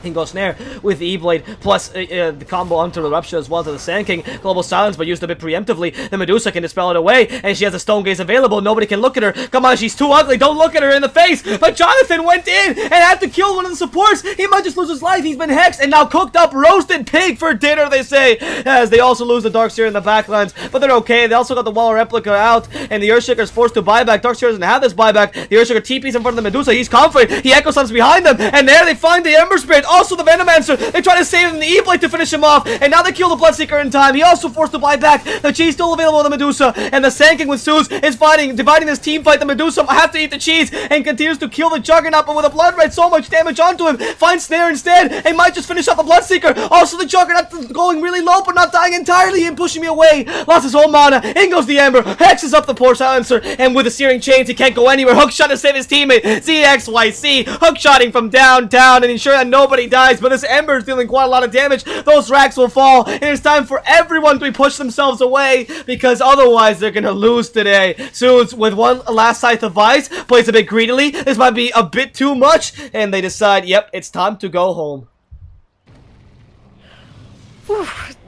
Hingo Snare with the E-Blade, plus the combo onto the Rupture as well to the Sand King. Global Silence, but used a bit preemptively. The Medusa can dispel it away, and she has a Stone Gaze available. Nobody can look at her. Come on, she's too ugly. Don't look at her in the face. But Jonathan went in and had to kill one of the supports. He might just lose his life. He's been hexed and now cooked up roasted pig for dinner, they say. As they also lose the Darkseer in the backlines, but they're okay. They also got the Wall Replica out, and the Earthshaker is forced to buy back. Darkseer doesn't have this buyback. The Earthshaker TPs in front of the Medusa. He's confident. He Echo Slams behind them, and there they find the Ember Spirit. Also the Venomancer. They try to save him in the E-Blade to finish him off, and now they kill the Bloodseeker in time. He also forced to buy back. The cheese still available on the Medusa, and the Sand King with Zeus is dividing this team fight. The Medusa has to eat the cheese and continues to kill the Juggernaut, but with a Blood Red, so much damage onto him. Finds Snare instead, and might just finish off the Bloodseeker. Also the Juggernaut going really low, but not dying entirely and pushing me away. Lost his whole mana. In goes the Ember. Hexes up the poor Silencer, and with the Searing Chains, he can't go anywhere. Hookshot to save his teammate. ZXYC hookshotting from downtown and ensure that nobody dies, but this Ember is dealing quite a lot of damage. Those racks will fall, and it's time for everyone to push themselves away, because otherwise they're gonna lose today. Suits with one last Scythe of Ice plays a bit greedily. This might be a bit too much, and they decide, yep, it's time to go home.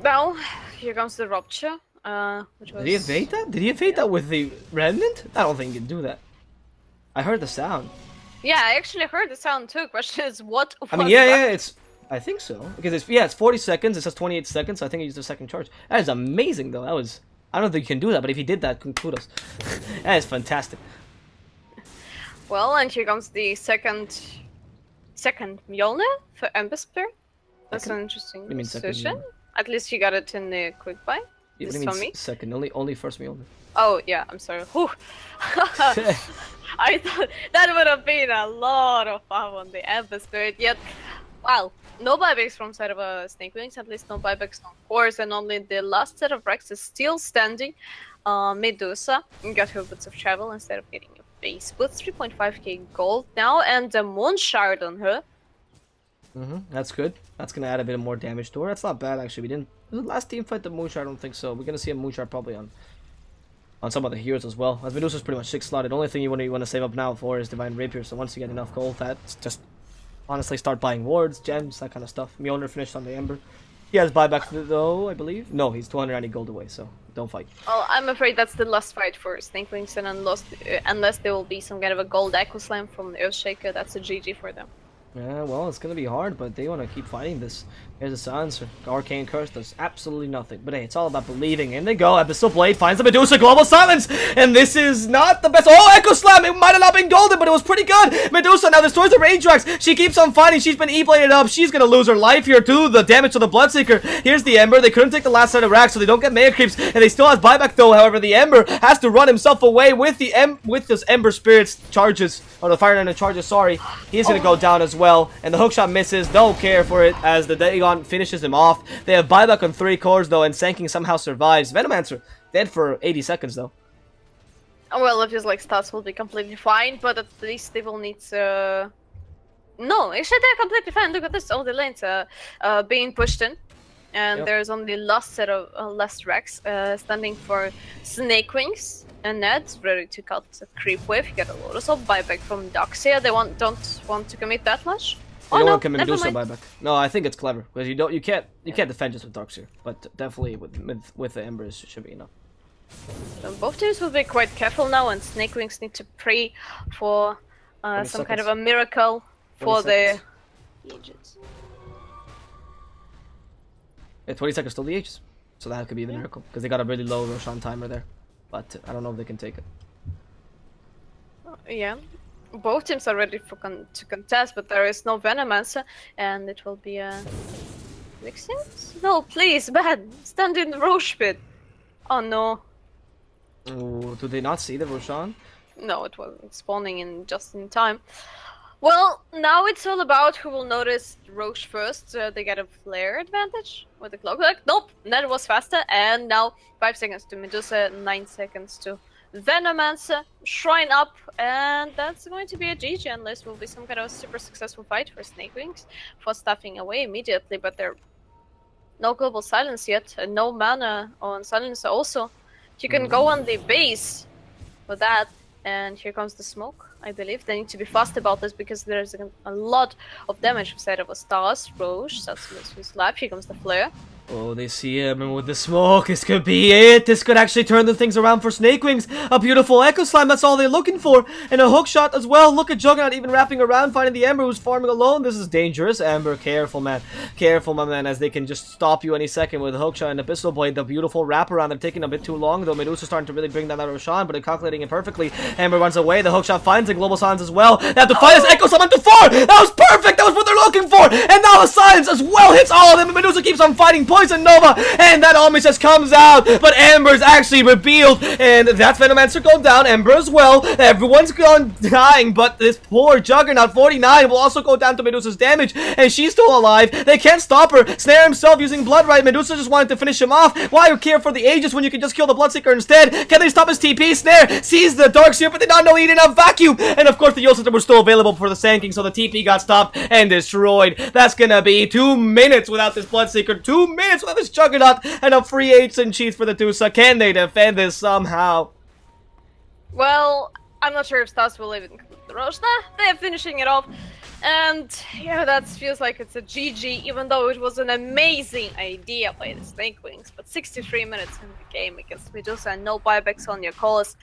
Now, here comes the Rupture. Did he evade that? Did he evade that with the Remnant? I don't think he can do that. I heard the sound. Yeah, I actually heard the sound too. Question is, what? I mean, yeah, it's. I think so, because it's 40 seconds. It says 28 seconds. So I think he used the second charge. That is amazing, though. That was. I don't think you can do that, but if he did that, kudos. That is fantastic. Well, and here comes the second Mjolnir for Ember Spirit. That's an interesting decision. At least you got it in the quick buy. Yeah, what do you mean second? Only first Mjolnir. Oh yeah, I'm sorry. I thought that would have been a lot of fun on the Ember Spirit. Yet, well, no buybacks from side of Snakewingz. At least no buybacks on course, and only the last set of Rex is still standing. Medusa got her boots of travel instead of getting a base boots. 3.5k gold now, and the Moon Shard on her. That's good. That's gonna add a bit more damage to her. That's not bad actually. We didn't. Was the last team fight the Moonshard? I don't think so. We're gonna see a Moonshard probably on some of the heroes as well. As Medusa's pretty much 6 slotted. The only thing you want to save up now for is Divine Rapier. So once you get enough gold, that's just honestly start buying wards, gems, that kind of stuff. Mjolnir finished on the Ember. He has buyback though, I believe. No, he's 290 gold away, so don't fight. Well, I'm afraid that's the last fight for Snakewingz, and unless there will be some kind of a gold Echo Slam from the Earthshaker, that's a GG for them. Yeah, well, it's gonna be hard, but they want to keep fighting this. Here's a Silencer. Arcane Curse does absolutely nothing. But hey, it's all about believing. In they go. Abyssal Blade finds the Medusa. Global Silence! And this is not the best. Oh, Echo Slam! It might have not been golden, but it was pretty good. Medusa now destroys the Rage Rax. She keeps on fighting. She's been E-bladed up. She's gonna lose her life here, too. The damage to the Bloodseeker. Here's the Ember. They couldn't take the last set of racks, so they don't get Mega Creeps. And they still have buyback, though. However, the Ember has to run himself away with this Ember Spirit's charges. Or the Fire Nine charges, sorry. He's gonna go down as well. And the hookshot misses. Don't care for it as the Dagon finishes him off. They have buyback on 3 cores though, and Sand King somehow survives. Venomancer dead for 80 seconds though. Well, it feels like stats will be completely fine, but at least they will need to... No, actually they're completely fine. Look at this, all the lanes being pushed in. And there's only last set of last Rex standing for Snakewingz. And Ned's ready to cut the creep wave. You get a lot of buyback from Darkseer. They don't want to commit that much. They don't want to Medusa buyback. No, I think it's clever because you can't defend just with Darkseer, but definitely with the Embers should be enough. So both teams will be quite careful now, and Snakewingz need to pray for some kind of a miracle for the Aegis. Yeah, 20 seconds till the Aegis, so that could be the miracle because they got a really low Roshan timer there, but I don't know if they can take it. Yeah. Both teams are ready to contest, but there is no Venomancer, and it will be a... Vixens? No, please, bad! Stand in the Roche pit! Oh no. Oh, do they not see the Roshan? No, it wasn't spawning in just in time. Well, now it's all about who will notice Roche first. They get a flare advantage with the clockwork. Nope, that was faster. And now 5 seconds to Medusa, 9 seconds to Venomancer. Shrine up, and that's going to be a GG unless will be some kind of super successful fight for Snakewingz for stuffing away immediately. But there no global silence yet, and no mana on silencer also. You can go on the base with that, and here comes the smoke. I believe they need to be fast about this because there's a lot of damage inside of a Stars. Roche, that's his life. Here comes the flare. Oh, they see him, and with the smoke, this could be it. This could actually turn the things around for Snakewingz. A beautiful Echo Slam, that's all they're looking for. And a hook shot as well. Look at Juggernaut even wrapping around, finding the Ember who's farming alone. This is dangerous. Ember, careful, man. Careful, my man, as they can just stop you any second with a hook shot and Abyssal Blade. The beautiful wraparound. They're taking a bit too long, though. Medusa's starting to really bring down that Roshan, but they're calculating it perfectly. Ember runs away. The hook shot finds a global silence as well. They have to fight this Echo Slam onto 4. That was perfect. That was what they're looking for. And now the silence as well hits all of them. Medusa keeps on fighting Poison Nova. And that almost just comes out, but Ember's actually revealed, and that's Venomancer going down, Ember as well. Everyone's gone dying, but this poor Juggernaut 49 will also go down to Medusa's damage, and she's still alive. They can't stop her. Snare himself using Blood Right. Medusa just wanted to finish him off. Why care for the Aegis when you can just kill the Bloodseeker instead? Can they stop his TP? Snare sees the Darkseer, but they don't know he didn't have Vacuum, and of course the Yule System was still available for the Sand King, so the TP got stopped and destroyed. That's gonna be 2 minutes without this Bloodseeker, 2 minutes without this Juggernaut. And a free 8s and cheats for the Tusa. Can they defend this somehow? Well, I'm not sure if Stas will even complete the Roche. Nah, they're finishing it off. And yeah, that feels like it's a GG, even though it was an amazing idea by the Snakewingz. But 63 minutes in the game against Medusa and no buybacks on your calls.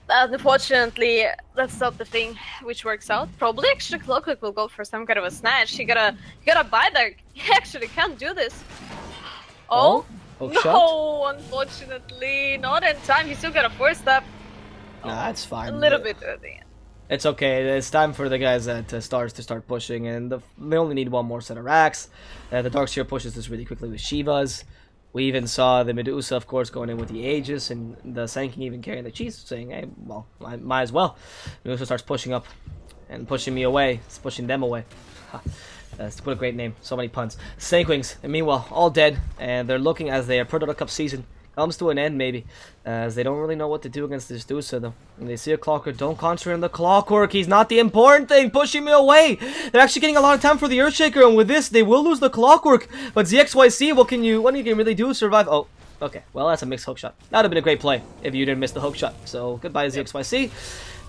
Unfortunately, that's not the thing which works out. Probably actually Clockwork will go for some kind of a snatch. You gotta buyback. You actually can't do this. Oh, no, unfortunately, not in time. He still got a 4-step. Nah, that's fine. A little bit early. It's okay. It's time for the guys at Stars to start pushing, and they only need one more set of racks. The Darkseer pushes this really quickly with Shivas. We even saw the Medusa, of course, going in with the Aegis, and the Sand King even carrying the cheese, saying, hey, well, I might as well. Medusa starts pushing up and pushing me away. It's pushing them away. What a great name. So many puns. Snakewingz, and meanwhile, all dead, and they're looking as their ProDota Cup season comes to an end, maybe, as they don't really know what to do against this Dusa, though. And they see a Clockwork. Don't concentrate on the Clockwork. He's not the important thing. Pushing me away. They're actually getting a lot of time for the Earthshaker, and with this, they will lose the Clockwork. But ZXYC, what can you really do? Survive? Oh, okay. Well, that's a mixed hookshot. That would have been a great play if you didn't miss the hookshot. So, goodbye, ZXYC.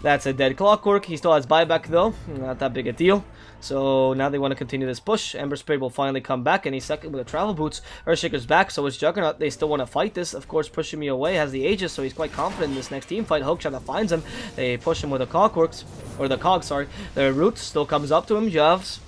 That's a dead Clockwork. He still has buyback, though. Not that big a deal. So now they want to continue this push. Ember Spirit will finally come back, and he's second with the Travel Boots. Earthshaker's back, so it's Juggernaut. They still want to fight this. Of course, pushing me away has the Aegis, so he's quite confident in this next team fight. Hookshot finds him. They push him with the Clockworks, or the Cog, sorry. The Root still comes up to him. Javs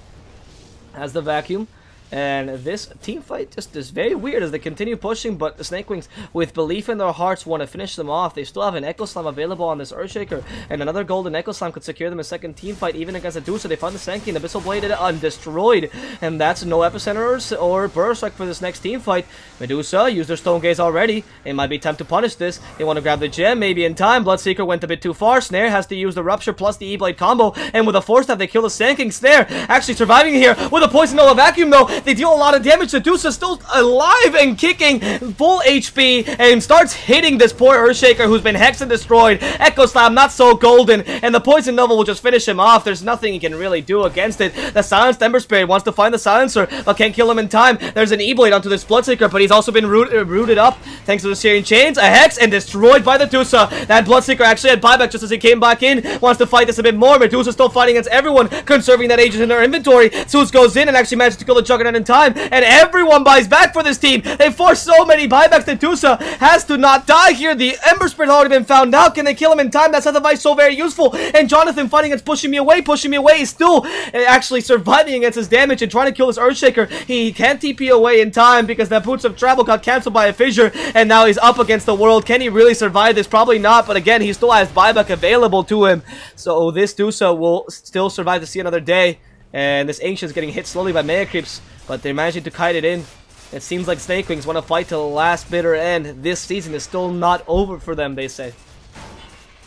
has the Vacuum. And this team fight just is very weird as they continue pushing, but the Snakewingz, with belief in their hearts, want to finish them off. They still have an Echo Slam available on this Earthshaker, and another golden Echo Slam could secure them a second team fight, even against a Dusa. They find the Sand King, the Abyssal Blade undestroyed, and that's no Epicenter or Burst Strike for this next team fight. Medusa used their Stone Gaze already. It might be time to punish this. They want to grab the gem, maybe in time. Bloodseeker went a bit too far. Snare has to use the Rupture plus the E-Blade combo, and with a 4-step, they kill the Sand King. Snare actually surviving here with a Poison Nova Vacuum, though. They deal a lot of damage. Medusa still alive and kicking, full HP, and starts hitting this poor Earthshaker who's been hexed and destroyed. Echo Slam not so golden, and the Poison Nova will just finish him off. There's nothing he can really do against it. The Silenced Ember Spirit wants to find the Silencer, but can't kill him in time. There's an E-Blade onto this Bloodseeker, but he's also been rooted up thanks to the Searing Chains. A Hex, and destroyed by the Tusa. That Bloodseeker actually had buyback just as he came back in. Wants to fight this a bit more. Medusa still fighting against everyone, conserving that Aegis in their inventory. Zeus goes in and actually manages to kill the Juggernaut in time, and everyone buys back for this team. They force so many buybacks that Tusa has to not die here. The Ember Spirit has already been found out. Can they kill him in time? That's how the device so very useful. And Jonathan fighting against pushing me away. Is still actually surviving against his damage and trying to kill this Earthshaker. He can't TP away in time because the Boots of Travel got cancelled by a fissure, and now he's up against the world. Can he really survive this? Probably not, but again, he still has buyback available to him. So this Tusa will still survive to see another day. And this Ancient's getting hit slowly by Mega Creeps, but they're managing to kite it in. It seems like Snakewingz want to fight till the last bitter end. This season is still not over for them, they say.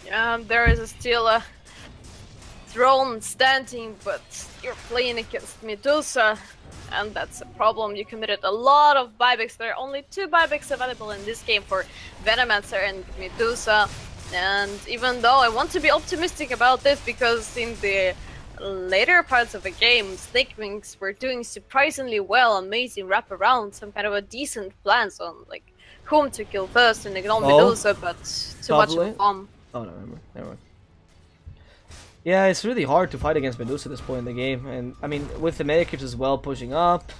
There is still a throne standing, but you're playing against Medusa, and that's a problem. You committed a lot of buybacks. There are only 2 buybacks available in this game for Venomancer and Medusa, and even though I want to be optimistic about this, because in the later parts of the game, Snakewingz were doing surprisingly well, amazing wraparound, some kind of a decent plans on like whom to kill first and ignore Medusa, but too much of a bomb. Oh no, never mind. Yeah, it's really hard to fight against Medusa at this point in the game, and I mean, with the Medicubes as well pushing up,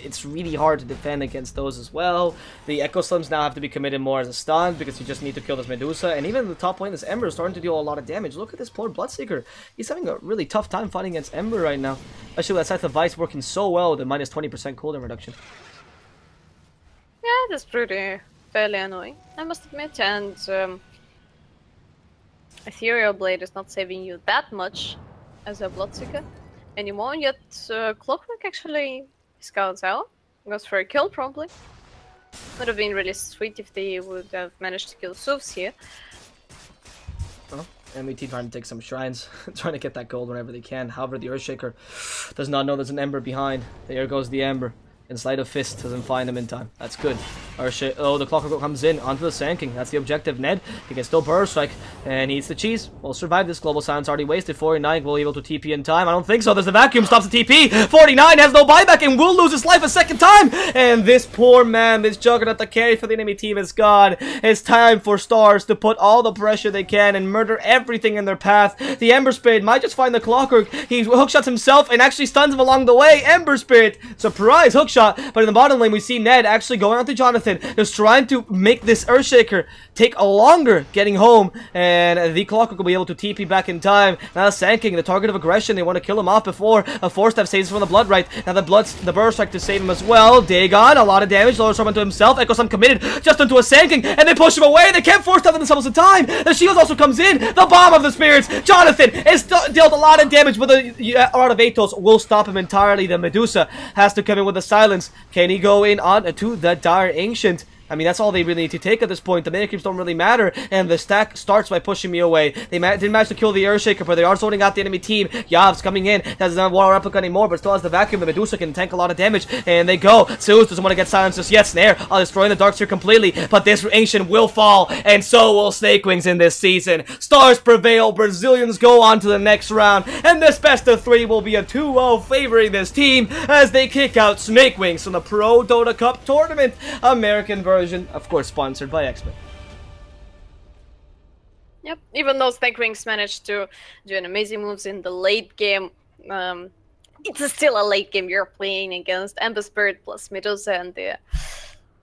it's really hard to defend against those as well. The Echo Slims now have to be committed more as a stun, because you just need to kill this Medusa, and even the top lane, this Ember, is starting to deal a lot of damage. Look at this poor Bloodseeker. He's having a really tough time fighting against Ember right now, especially with that Scythe of Vice working so well with a minus 20% cooldown reduction. Yeah, that's pretty fairly annoying, I must admit, and Ethereal Blade is not saving you that much as a Bloodseeker anymore, yet Clockwork actually scouts out, goes for a kill probably. Would have been really sweet if they would have managed to kill Suvs here. Well, MVT trying to take some shrines, trying to get that gold whenever they can. However, the Earthshaker does not know there's an Ember behind. There goes the Ember. And Sleight of Fist doesn't find him in time. That's good. Oh, the Clockwork comes in onto the Sand King. That's the objective. Ned, he can still Burrow Strike, and he eats the cheese. Will survive this. Global Silence already wasted. 49 will be able to TP in time. I don't think so. There's the vacuum. Stops the TP. 49 has no buyback and will lose his life a second time. And this poor man, this Juggernaut, the carry for the enemy team, is gone. It's time for Stars to put all the pressure they can and murder everything in their path. The Ember Spirit might just find the Clockwork. He hookshots himself and actually stuns him along the way. Ember Spirit, surprise hookshot. But in the bottom lane, we see Ned actually going out to Jonathan, just trying to make this Earthshaker take a longer getting home, and the Clockwork will be able to TP back in time. Now Sand King, the target of aggression, they want to kill him off before a Force Staff saves him from the Blood Right. Now the Burrow Strike to save him as well. Dagon, a lot of damage, lower storm onto himself. Echo Slam committed just into a Sand King, and they push him away. They can't Force Staff themselves in time. The shield also comes in. The Bomb of the Spirits. Jonathan is dealt a lot of damage, but the Art of Athos will stop him entirely. The Medusa has to come in with the silence. Can he go in on to the Dire Ancient? I mean, that's all they really need to take at this point. The Medicubes don't really matter, and the stack starts by pushing me away. They didn't manage to kill the Earthshaker, but they are sorting out the enemy team. Yav's coming in, has not War Replica anymore, but still has the vacuum. The Medusa can tank a lot of damage, and they go. Zeus doesn't want to get silenced just yet. Snare, I'll destroy the Darkseer completely, but this Ancient will fall, and so will Snakewingz in this season. Stars prevail, Brazilians go on to the next round, and this best of 3 will be a 2-0 favoring this team as they kick out Snakewingz from the ProDota Cup tournament, American version. Of course, sponsored by X-Men. Yep, even though Snakewingz managed to do an amazing moves in the late game, it's still a late game. You're playing against Ember Spirit plus Medusa, and they're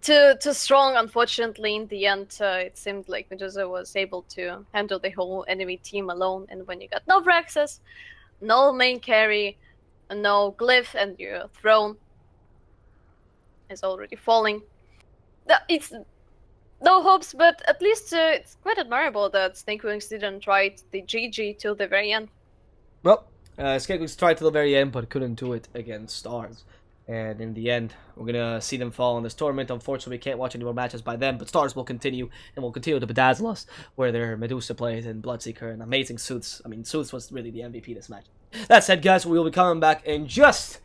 too strong, unfortunately. In the end, it seemed like Medusa was able to handle the whole enemy team alone, and when you got no Braxes, no main carry, no Glyph, and your throne is already falling. It's no hopes, but at least it's quite admirable that Snakewingz didn't try the GG till the very end. Well, Snakewingz tried till the very end, but couldn't do it against Stars. And in the end, we're gonna see them fall in this tournament. Unfortunately, we can't watch any more matches by them, but Stars will continue, and will continue to bedazzle us, where their Medusa plays and Bloodseeker and amazing Suits. I mean, Suits was really the MVP this match. That said, guys, we will be coming back in just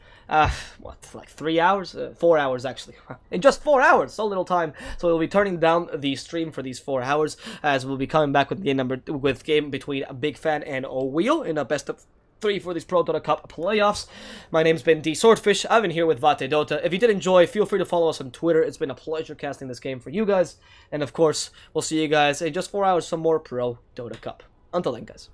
what, like 3 hours? 4 hours, actually. In just 4 hours, so little time. So we'll be turning down the stream for these 4 hours, as we'll be coming back with game between Big Fan and Wheel in a best of 3 for these ProDota Cup playoffs. My name's been DSwordfish. I've been here with Vätte Dota. If you did enjoy, feel free to follow us on Twitter. It's been a pleasure casting this game for you guys. And of course, we'll see you guys in just 4 hours, some more ProDota Cup. Until then, guys.